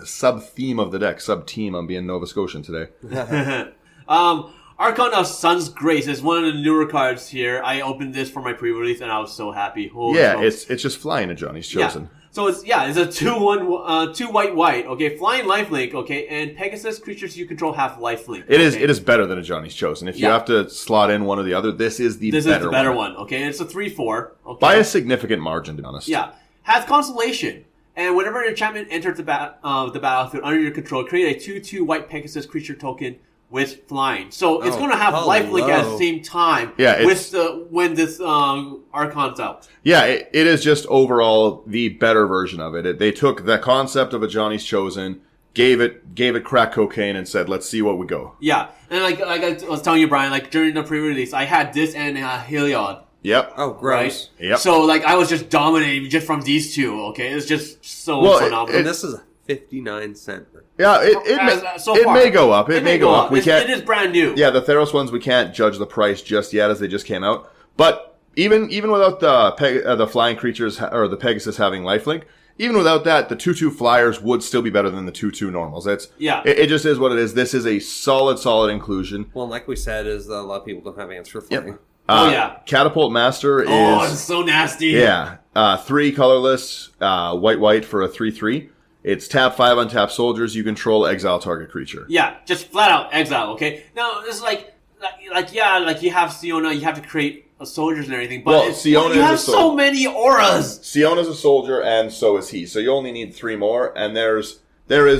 sub theme of the deck, sub team. I'm being Nova Scotian today. Our Archon of Sun's Grace is one of the newer cards here. I opened this for my pre-release and I was so happy. Holy smokes. it's just flying a Johnny's Chosen. Yeah. So it's a 2/1, 2 white, okay, flying lifelink, okay, and Pegasus creatures you control have lifelink. It is better than a Johnny's Chosen. If you have to slot in one or the other, this is the better one. Okay, and it's a 3/4. Okay. By a significant margin, to be honest. Yeah. Has Constellation. And whenever an enchantment enters the battlefield under your control, create a 2/2 white Pegasus creature token with flying. So it's going to have lifelink at the same time when this Archon's out. Yeah, it is just overall the better version of it. They took the concept of a Johnny's Chosen, gave it crack cocaine, and said, let's see what we go. Yeah, and like I was telling you, Brian, like during the pre-release, I had this and Heliod. Yep. Oh, gross. Right? Yep. So like I was just dominating just from these two. Okay, it's just so phenomenal. And this is a 59-cent. Yeah, it may go up. It may go up. It is brand new. Yeah, the Theros ones, we can't judge the price just yet as they just came out. But even without the flying creatures or the Pegasus having lifelink, even without that, the 2/2 flyers would still be better than the 2/2 normals. It just is what it is. This is a solid inclusion. Well, like we said, is a lot of people don't have answer for flying. Yep. Catapult Master is... Oh, it's so nasty. Yeah. 3 colorless, white for a 3/3. It's tap 5 untap soldiers. You control exile target creature. Yeah, just flat out exile, okay? Now, it's like you have Siona, you have to create soldiers and everything, but you have so many auras. Siona's a soldier, and so is he. So you only need 3 more, and there is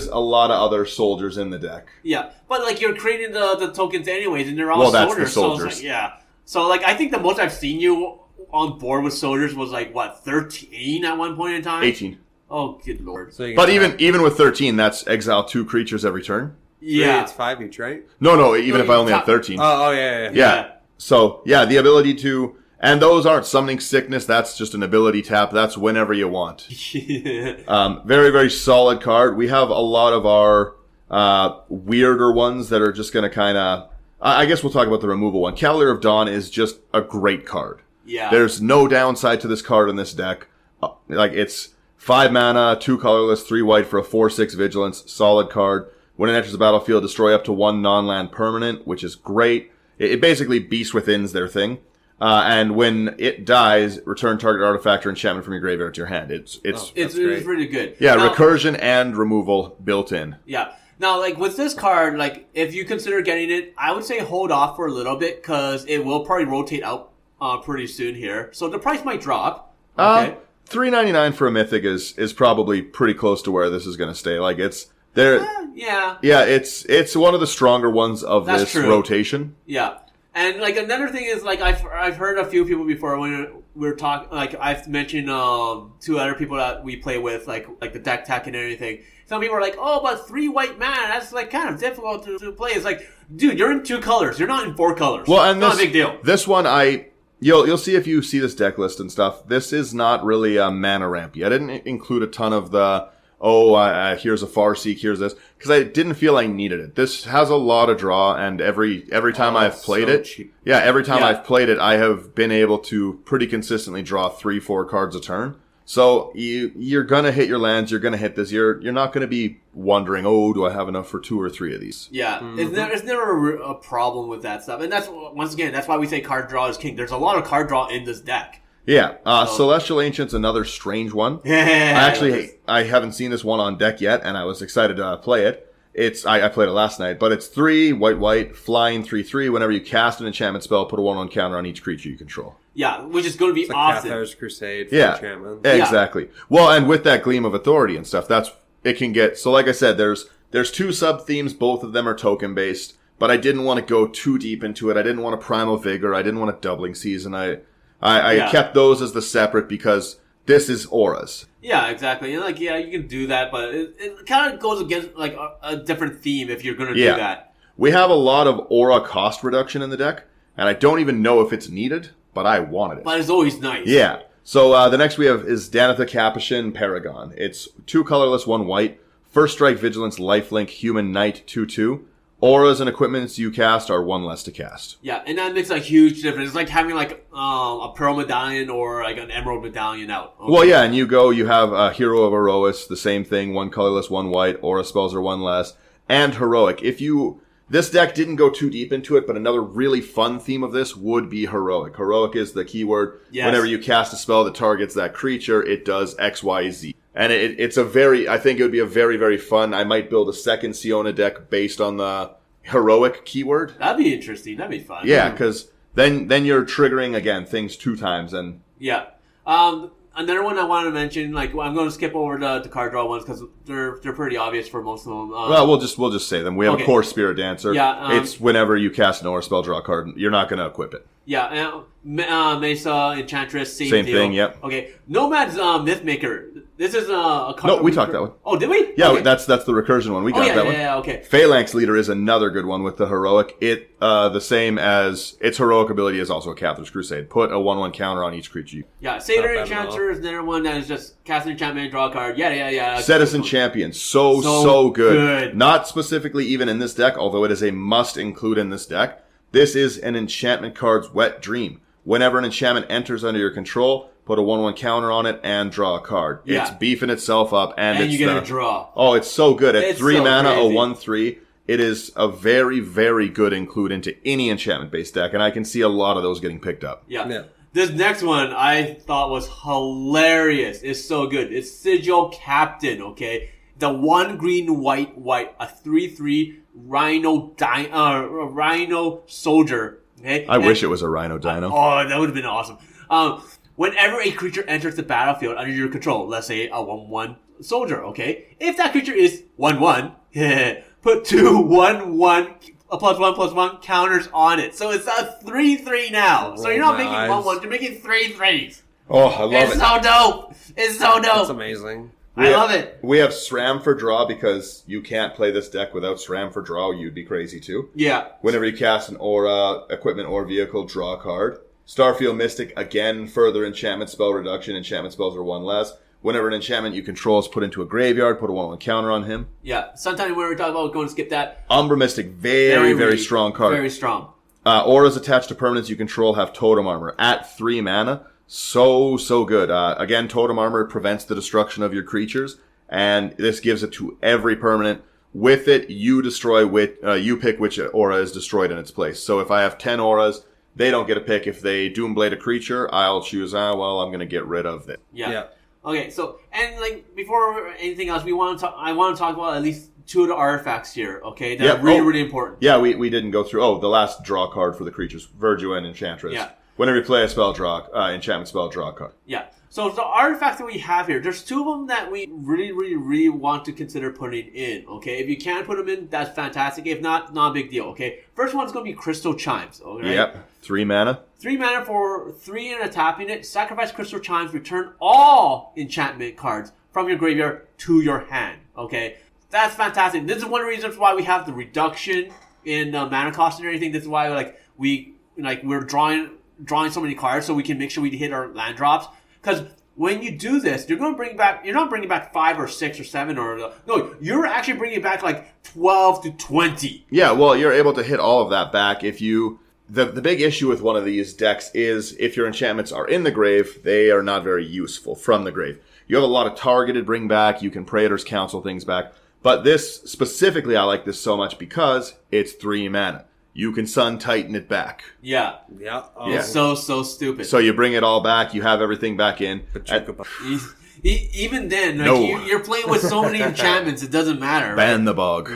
a lot of other soldiers in the deck. Yeah, but like you're creating the tokens anyways, and they're all soldiers. That's the soldiers. So yeah. So like I think the most I've seen you on board with soldiers was like, what, 13 at one point in time? 18. Oh, good lord. So but even with 13, that's exile 2 creatures every turn. Yeah. It's 5 each, right? No, even if I only have 13. Oh, yeah. Yeah. So, yeah, the ability to... And those aren't summoning sickness. That's just an ability tap. That's whenever you want. Very, very solid card. We have a lot of our weirder ones that are just going to kind of... I guess we'll talk about the removal one. Cavalier of Dawn is just a great card. Yeah. There's no downside to this card in this deck. It's 5 mana, 2 colorless, 3 white for a 4/6 vigilance. Solid card. When it enters the battlefield, destroy up to 1 non-land permanent, which is great. It basically Beast Within's their thing. And when it dies, return target artifact or enchantment from your graveyard to your hand. It's really good. Yeah, now, recursion and removal built in. Yeah. Now, like, with this card, like, if you consider getting it, I would say hold off for a little bit, because it will probably rotate out pretty soon here. So the price might drop. Okay. $3.99 for a Mythic is probably pretty close to where this is going to stay. Like, it's... Yeah, it's one of the stronger ones of this rotation. Yeah. And, like, another thing is, like, I've heard a few people before when we're talking, like, I've mentioned 2 other people that we play with, like the deck tech and everything. Some people are like, oh, but 3 white mana, that's, like, kind of difficult to play. It's like, dude, you're in 2 colors. You're not in 4 colors. Well, and not a big deal. This one, you'll see if you see this deck list and stuff. This is not really a mana rampy. I didn't include a ton of the... here's a Farseek, here's this. Because I didn't feel I needed it. This has a lot of draw, and every time I've played I've played it, I have been able to pretty consistently draw 3-4 cards a turn. So you're gonna hit your lands, you're gonna hit this. You're not gonna be wondering, do I have enough for 2 or 3 of these? Yeah, it's never a problem with that stuff. And that's why we say card draw is king. There's a lot of card draw in this deck. Yeah, Celestial Ancient's another strange one. I haven't seen this one on deck yet, and I was excited to play it. I played it last night, but it's 3 white, flying 3/3. Whenever you cast an enchantment spell, put a 1/1 counter on each creature you control. Yeah, which is going to be awesome. Cathar's Crusade for enchantment. Exactly. Well, and with that Gleam of Authority and stuff, it can get... So like I said, there's 2 sub-themes. Both of them are token-based, but I didn't want to go too deep into it. I didn't want a Primal Vigor. I didn't want a Doubling Season. I kept those as the separate because this is auras. Yeah, exactly. And you can do that, but it kind of goes against like a different theme if you're going to do that. We have a lot of aura cost reduction in the deck, and I don't even know if it's needed, but I wanted it. But it's always nice. Yeah. So the next we have is Danitha Capuchin Paragon. It's 2 colorless, 1 white, first strike, vigilance, lifelink, human knight, 2/2. Auras and equipments you cast are 1 less to cast. Yeah, and that makes a huge difference. It's like having like a Pearl Medallion or like an Emerald Medallion out. Okay. Well, yeah, and you have a Hero of Erois, the same thing, 1 colorless, 1 white, aura spells are 1 less, and Heroic. If you This deck didn't go too deep into it, but another really fun theme of this would be heroic. Heroic is the keyword. Yes. Whenever you cast a spell that targets that creature, it does X, Y, Z. And it's a very, I think it would be a very, very fun. I might build a second Siona deck based on the heroic keyword. That'd be interesting. That'd be fun. Yeah, because then you're triggering, again, things 2 times. And Yeah. Another one I wanted to mention, like I'm going to skip over the card draw ones because they're pretty obvious for most of them. well, we'll just say them. We have okay. a core Spirit Dancer. Yeah, it's whenever you cast an aura spell, draw a card. You're not going to equip it. Yeah, Mesa, Enchantress, same deal. Thing. Yep. Okay, Nomad's Mythmaker. This is a card. No, we talked that one. Oh, did we? Yeah, okay. that's the recursion one. We got that one. Yeah, okay. Phalanx Leader is another good one with the heroic. The same as its heroic ability is also a Cathar's Crusade. Put a 1/1 counter on each creature. Yeah, Satyr Enchanter is another one that is just cast an enchantment, draw a card. Yeah. Citizen Champion, so good. good. Not specifically even in this deck, although it is a must include in this deck. This is an enchantment card's Wet Dream. Whenever an enchantment enters under your control, put a 1/1 counter on it and draw a card. Yeah. It's beefing itself up, and And it's you get a draw. Oh, it's so good. At It's 3 so mana, crazy. a 1/3. It is a very, very good include into any enchantment-based deck, and I can see a lot of those getting picked up. Yeah. This next one I thought was hilarious. It's so good. It's Sigil Captain, okay? The 1 green white, a 3/3 rhino soldier, okay? I wish it was a Rhino Dino. Oh, that would have been awesome. Whenever a creature enters the battlefield under your control, let's say a 1/1 soldier, okay? If that creature is 1/1, put 2 1/1 a +1/+1 counters on it. So it's a 3/3 now. So you're not making 1/1, you're making 3/3s. Oh, I love It's it. so dope. It's so dope. That's amazing. I love it. We have SRAM for draw because you can't play this deck without SRAM for draw. You'd be crazy too. Yeah. Whenever you cast an aura, equipment, or vehicle, draw a card. Starfield Mystic, again, further enchantment spell reduction. Enchantment spells are 1 less. Whenever an enchantment you control is put into a graveyard, put a 1/1 counter on him. Yeah. Sometime when we talk about going to skip that. Umbra Mystic, very strong card. Very strong. Auras attached to permanents you control have Totem Armor at 3 mana. So good. Again, Totem Armor prevents the destruction of your creatures, and this gives it to every permanent. With it, you pick which aura is destroyed in its place. So if I have 10 auras, they don't get a pick. If they Doomblade a creature, I'll choose, I'm going to get rid of it. Yeah. Okay, so, and like, before anything else, I want to talk about at least 2 of the artifacts here, okay? That are really important. Yeah, we didn't go through, the last draw card for the creatures, Verdure and Enchantress. Yeah. Whenever you play a spell, enchantment spell, draw a card. Yeah. So the artifacts that we have here, there's 2 of them that we really want to consider putting in, okay? If you can put them in, that's fantastic. If not a big deal, okay? First one's going to be Crystal Chimes, okay? Yep. 3 mana. 3 mana for 3 and a tapping it. Sacrifice Crystal Chimes, return all enchantment cards from your graveyard to your hand, okay? That's fantastic. This is one of the reasons why we have the reduction in mana cost and everything. This is why we're drawing so many cards so we can make sure we hit our land drops. Because when you do this, you're not bringing back 5 or 6 or 7 no, you're actually bringing back like 12 to 20. Yeah, well, you're able to hit all of that back if you... The big issue with one of these decks is if your enchantments are in the grave, they are not very useful from the grave. You have a lot of targeted bring back, you can Praetor's Council things back, but this, specifically, I like this so much because it's 3 mana. You can Sun Titan it back. Yeah. Yeah. It's so stupid. So you bring it all back, you have everything back in. Even then, like, No. you're playing with so many enchantments, it doesn't matter. Ban the bog.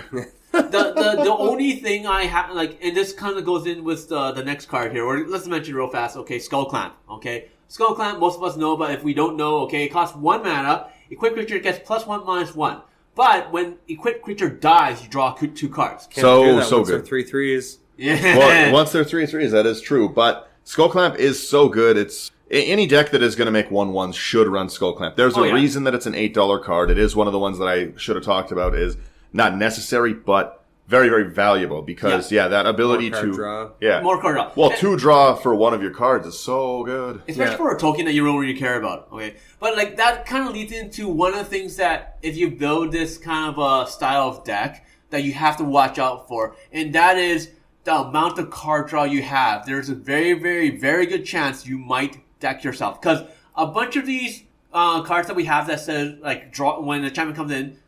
The only thing I have, like, and this kind of goes in with the next card here, or let's mention it real fast, okay, Skull Clamp, okay? Skull Clamp, most of us know, but if we don't know, okay, it costs 1 mana, equipped creature gets +1/-1. But when equipped creature dies, you draw 2 cards. So once good. 3 3s. Yeah. Well, once they're 3/3s, that is true. But Skull Clamp is so good. It's any deck that is going to make 1/1s should run Skull Clamp. There's a reason that it's an $8 card. It is one of the ones that I should have talked about. Is not necessary, but very, very valuable because that ability More card to draw. More card draw. Well, 2 draw for one of your cards is so good. Especially for a token that you don't really care about, okay? But, like, that kind of leads into one of the things that if you build this kind of a style of deck that you have to watch out for, and that is the amount of card draw you have. There's a very, very, very good chance you might deck yourself. Because a bunch of these cards that we have that says, like, draw when the enchantment comes in,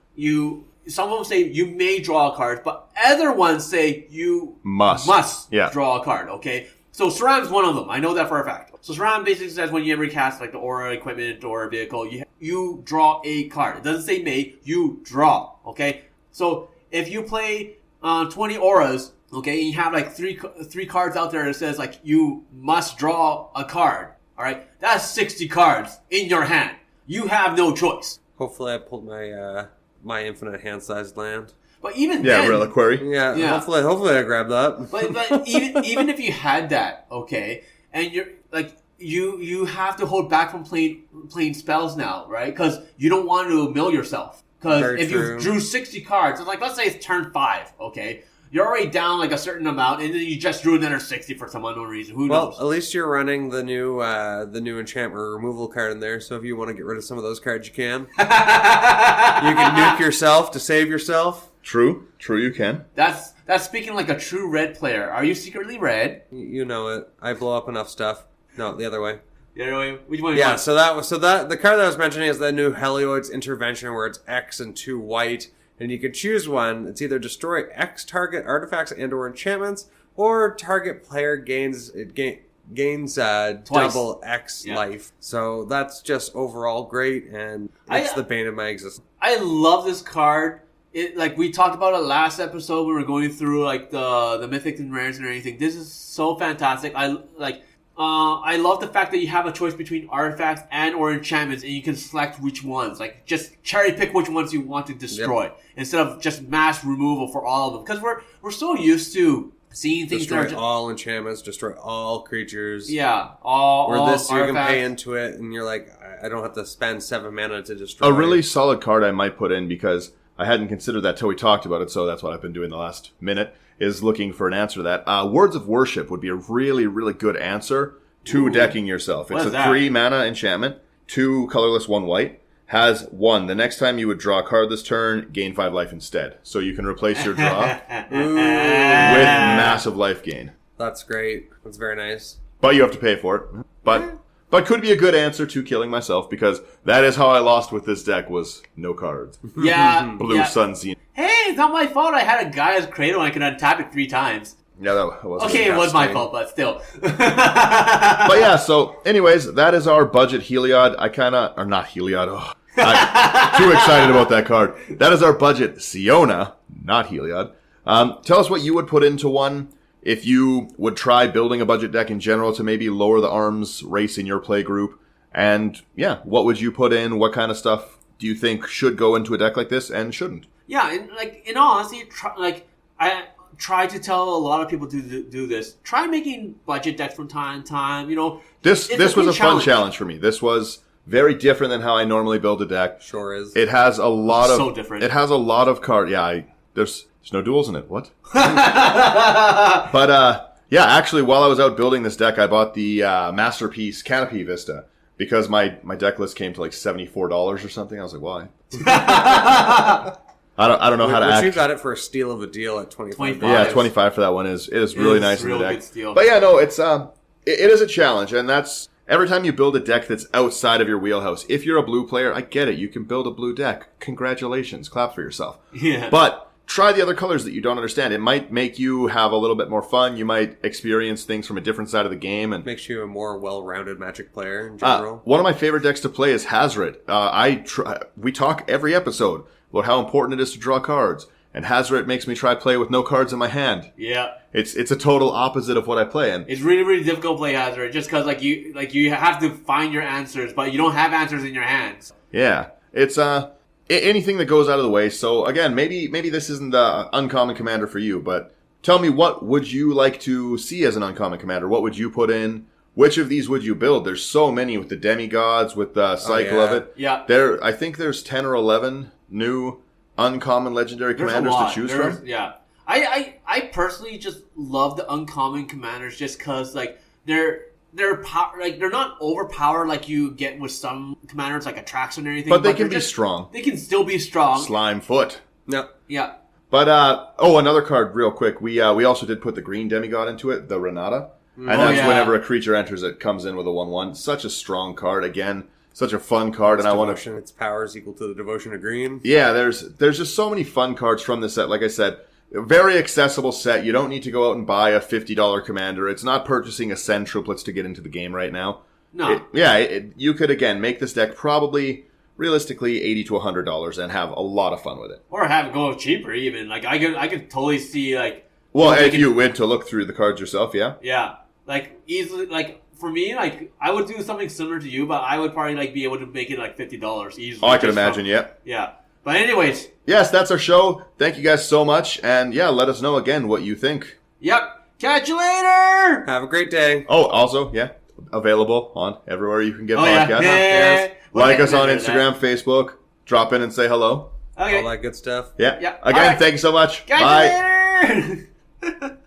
some of them say you may draw a card, but other ones say you Must. draw a card, okay? So Saram's one of them. I know that for a fact. So Saram basically says when you ever cast like the aura, equipment, or vehicle, you draw a card. It doesn't say may, you draw, okay? So if you play 20 auras, okay, and you have like three cards out there that says like you must draw a card, all right? That's 60 cards in your hand. You have no choice. Hopefully I pulled my infinite hand-sized land. But even then, reliquary. Yeah. Hopefully I grabbed that. But even if you had that, okay, and you're like you have to hold back from playing spells now, right? Because you don't want to mill yourself. Because if you drew 60 cards, it's like let's say it's turn 5, okay, you're already down like a certain amount, and then you just drew another 60 for some unknown reason. Who knows? Well, at least you're running the new enchantment removal card in there. So if you want to get rid of some of those cards, you can. You can nuke yourself to save yourself. True, you can. That's speaking like a true red player. Are you secretly red? You know it. I blow up enough stuff. No, the other way. The other way. Which one? Yeah. So the card that I was mentioning is the new Helioid's Intervention, where it's X and 2 white, and you can choose one. It's either destroy X target artifacts and/or enchantments, or target player gains double X life. So that's just overall great, and it's the bane of my existence. I love this card. Like we talked about it last episode when we were going through like the mythics and rares and everything. This is so fantastic. I love the fact that you have a choice between artifacts and or enchantments, and you can select which ones. Like just cherry pick which ones you want to destroy instead of just mass removal for all of them. Because we're so used to seeing things destroy that are all enchantments, destroy all creatures. Yeah, all this artifacts. You can pay into it, and you're like, I don't have to spend 7 mana to destroy. A really solid card I might put in because I hadn't considered that till we talked about it, so that's what I've been doing the last minute, is looking for an answer to that. Words of Worship would be a really, really good answer to decking yourself. It's a 3 mana enchantment, 2 colorless, 1 white, has 1. The next time you would draw a card this turn, gain 5 life instead. So you can replace your draw with massive life gain. That's great. That's very nice. But you have to pay for it. But could be a good answer to killing myself, because that is how I lost with this deck, was no cards. Yeah. Blue Sun Zenith. Hey, it's not my fault. I had a Gaia's Cradle and I could untap it 3 times. Yeah, that was okay. It was my fault, but still. But yeah, so anyways, that is our budget Heliod. Not Heliod. Oh, I'm too excited about that card. That is our budget Siona, not Heliod. Tell us what you would put into one if you would try building a budget deck in general to maybe lower the arms race in your play group. And yeah, what would you put in? What kind of stuff do you think should go into a deck like this and shouldn't? Yeah, and in all honesty, I try to tell a lot of people to do this. Try making budget decks from time to time. You know, this was a fun challenge for me. This was very different than how I normally build a deck. Sure is. It has a lot of so different. It has a lot of cards. Yeah, there's no duels in it. What? But yeah, actually, while I was out building this deck, I bought the Masterpiece Canopy Vista because my deck list came to like $74 or something. I was like, why? I don't know how to act. You got it for a steal of a deal at $25. Yeah, $25 for that one is really nice in the deck. Good steal. But yeah, no, it's it is a challenge, and that's every time you build a deck that's outside of your wheelhouse. If you're a blue player, I get it. You can build a blue deck. Congratulations, clap for yourself. Yeah. But try the other colors that you don't understand. It might make you have a little bit more fun. You might experience things from a different side of the game, and makes you a more well-rounded Magic player in general. One of my favorite decks to play is Hazret. We talk every episode about how important it is to draw cards, and Hazret makes me try play with no cards in my hand. Yeah, it's a total opposite of what I play, and it's really, really difficult to play Hazret just because you have to find your answers, but you don't have answers in your hands. Yeah, it's anything that goes out of the way. So again, maybe this isn't the uncommon commander for you, but tell me, what would you like to see as an uncommon commander? What would you put in? Which of these would you build? There's so many with the demigods, with the cycle of it. Yeah. I think there's 10 or 11 new uncommon legendary commanders to choose from. Yeah. I personally just love the uncommon commanders just because they're not overpowered like you get with some commanders like Attraction and everything. But they can be strong. They can still be strong. Slime Foot. No. Yeah. But another card real quick. We also did put the green demigod into it, the Renata. And that's whenever a creature enters, it comes in with a 1/1. Such a strong card. Again, such a fun card, and I want to. Its power is equal to the devotion of green. Yeah, there's just so many fun cards from this set. Like I said, a very accessible set. You don't need to go out and buy a $50 commander. It's not purchasing Ascend triplets to get into the game right now. No. You could again make this deck probably realistically $80 to $100 and have a lot of fun with it. Or have it go cheaper even. Like I could totally see like. Well, if you went to look through the cards yourself, yeah. Yeah, like easily like. For me, like, I would do something similar to you, but I would probably, like, be able to make it, like, $50 easily. Oh, I can imagine, yeah. Yeah. But anyways. Yes, that's our show. Thank you guys so much. And, yeah, let us know again what you think. Yep. Catch you later! Have a great day. Oh, also, yeah, available on everywhere you can get podcasts. Yeah. Yes. Like us on Instagram, Facebook. Drop in and say hello. Okay. All that good stuff. Yeah. Yeah. Again, right. thank you so much. Catch Bye. you later!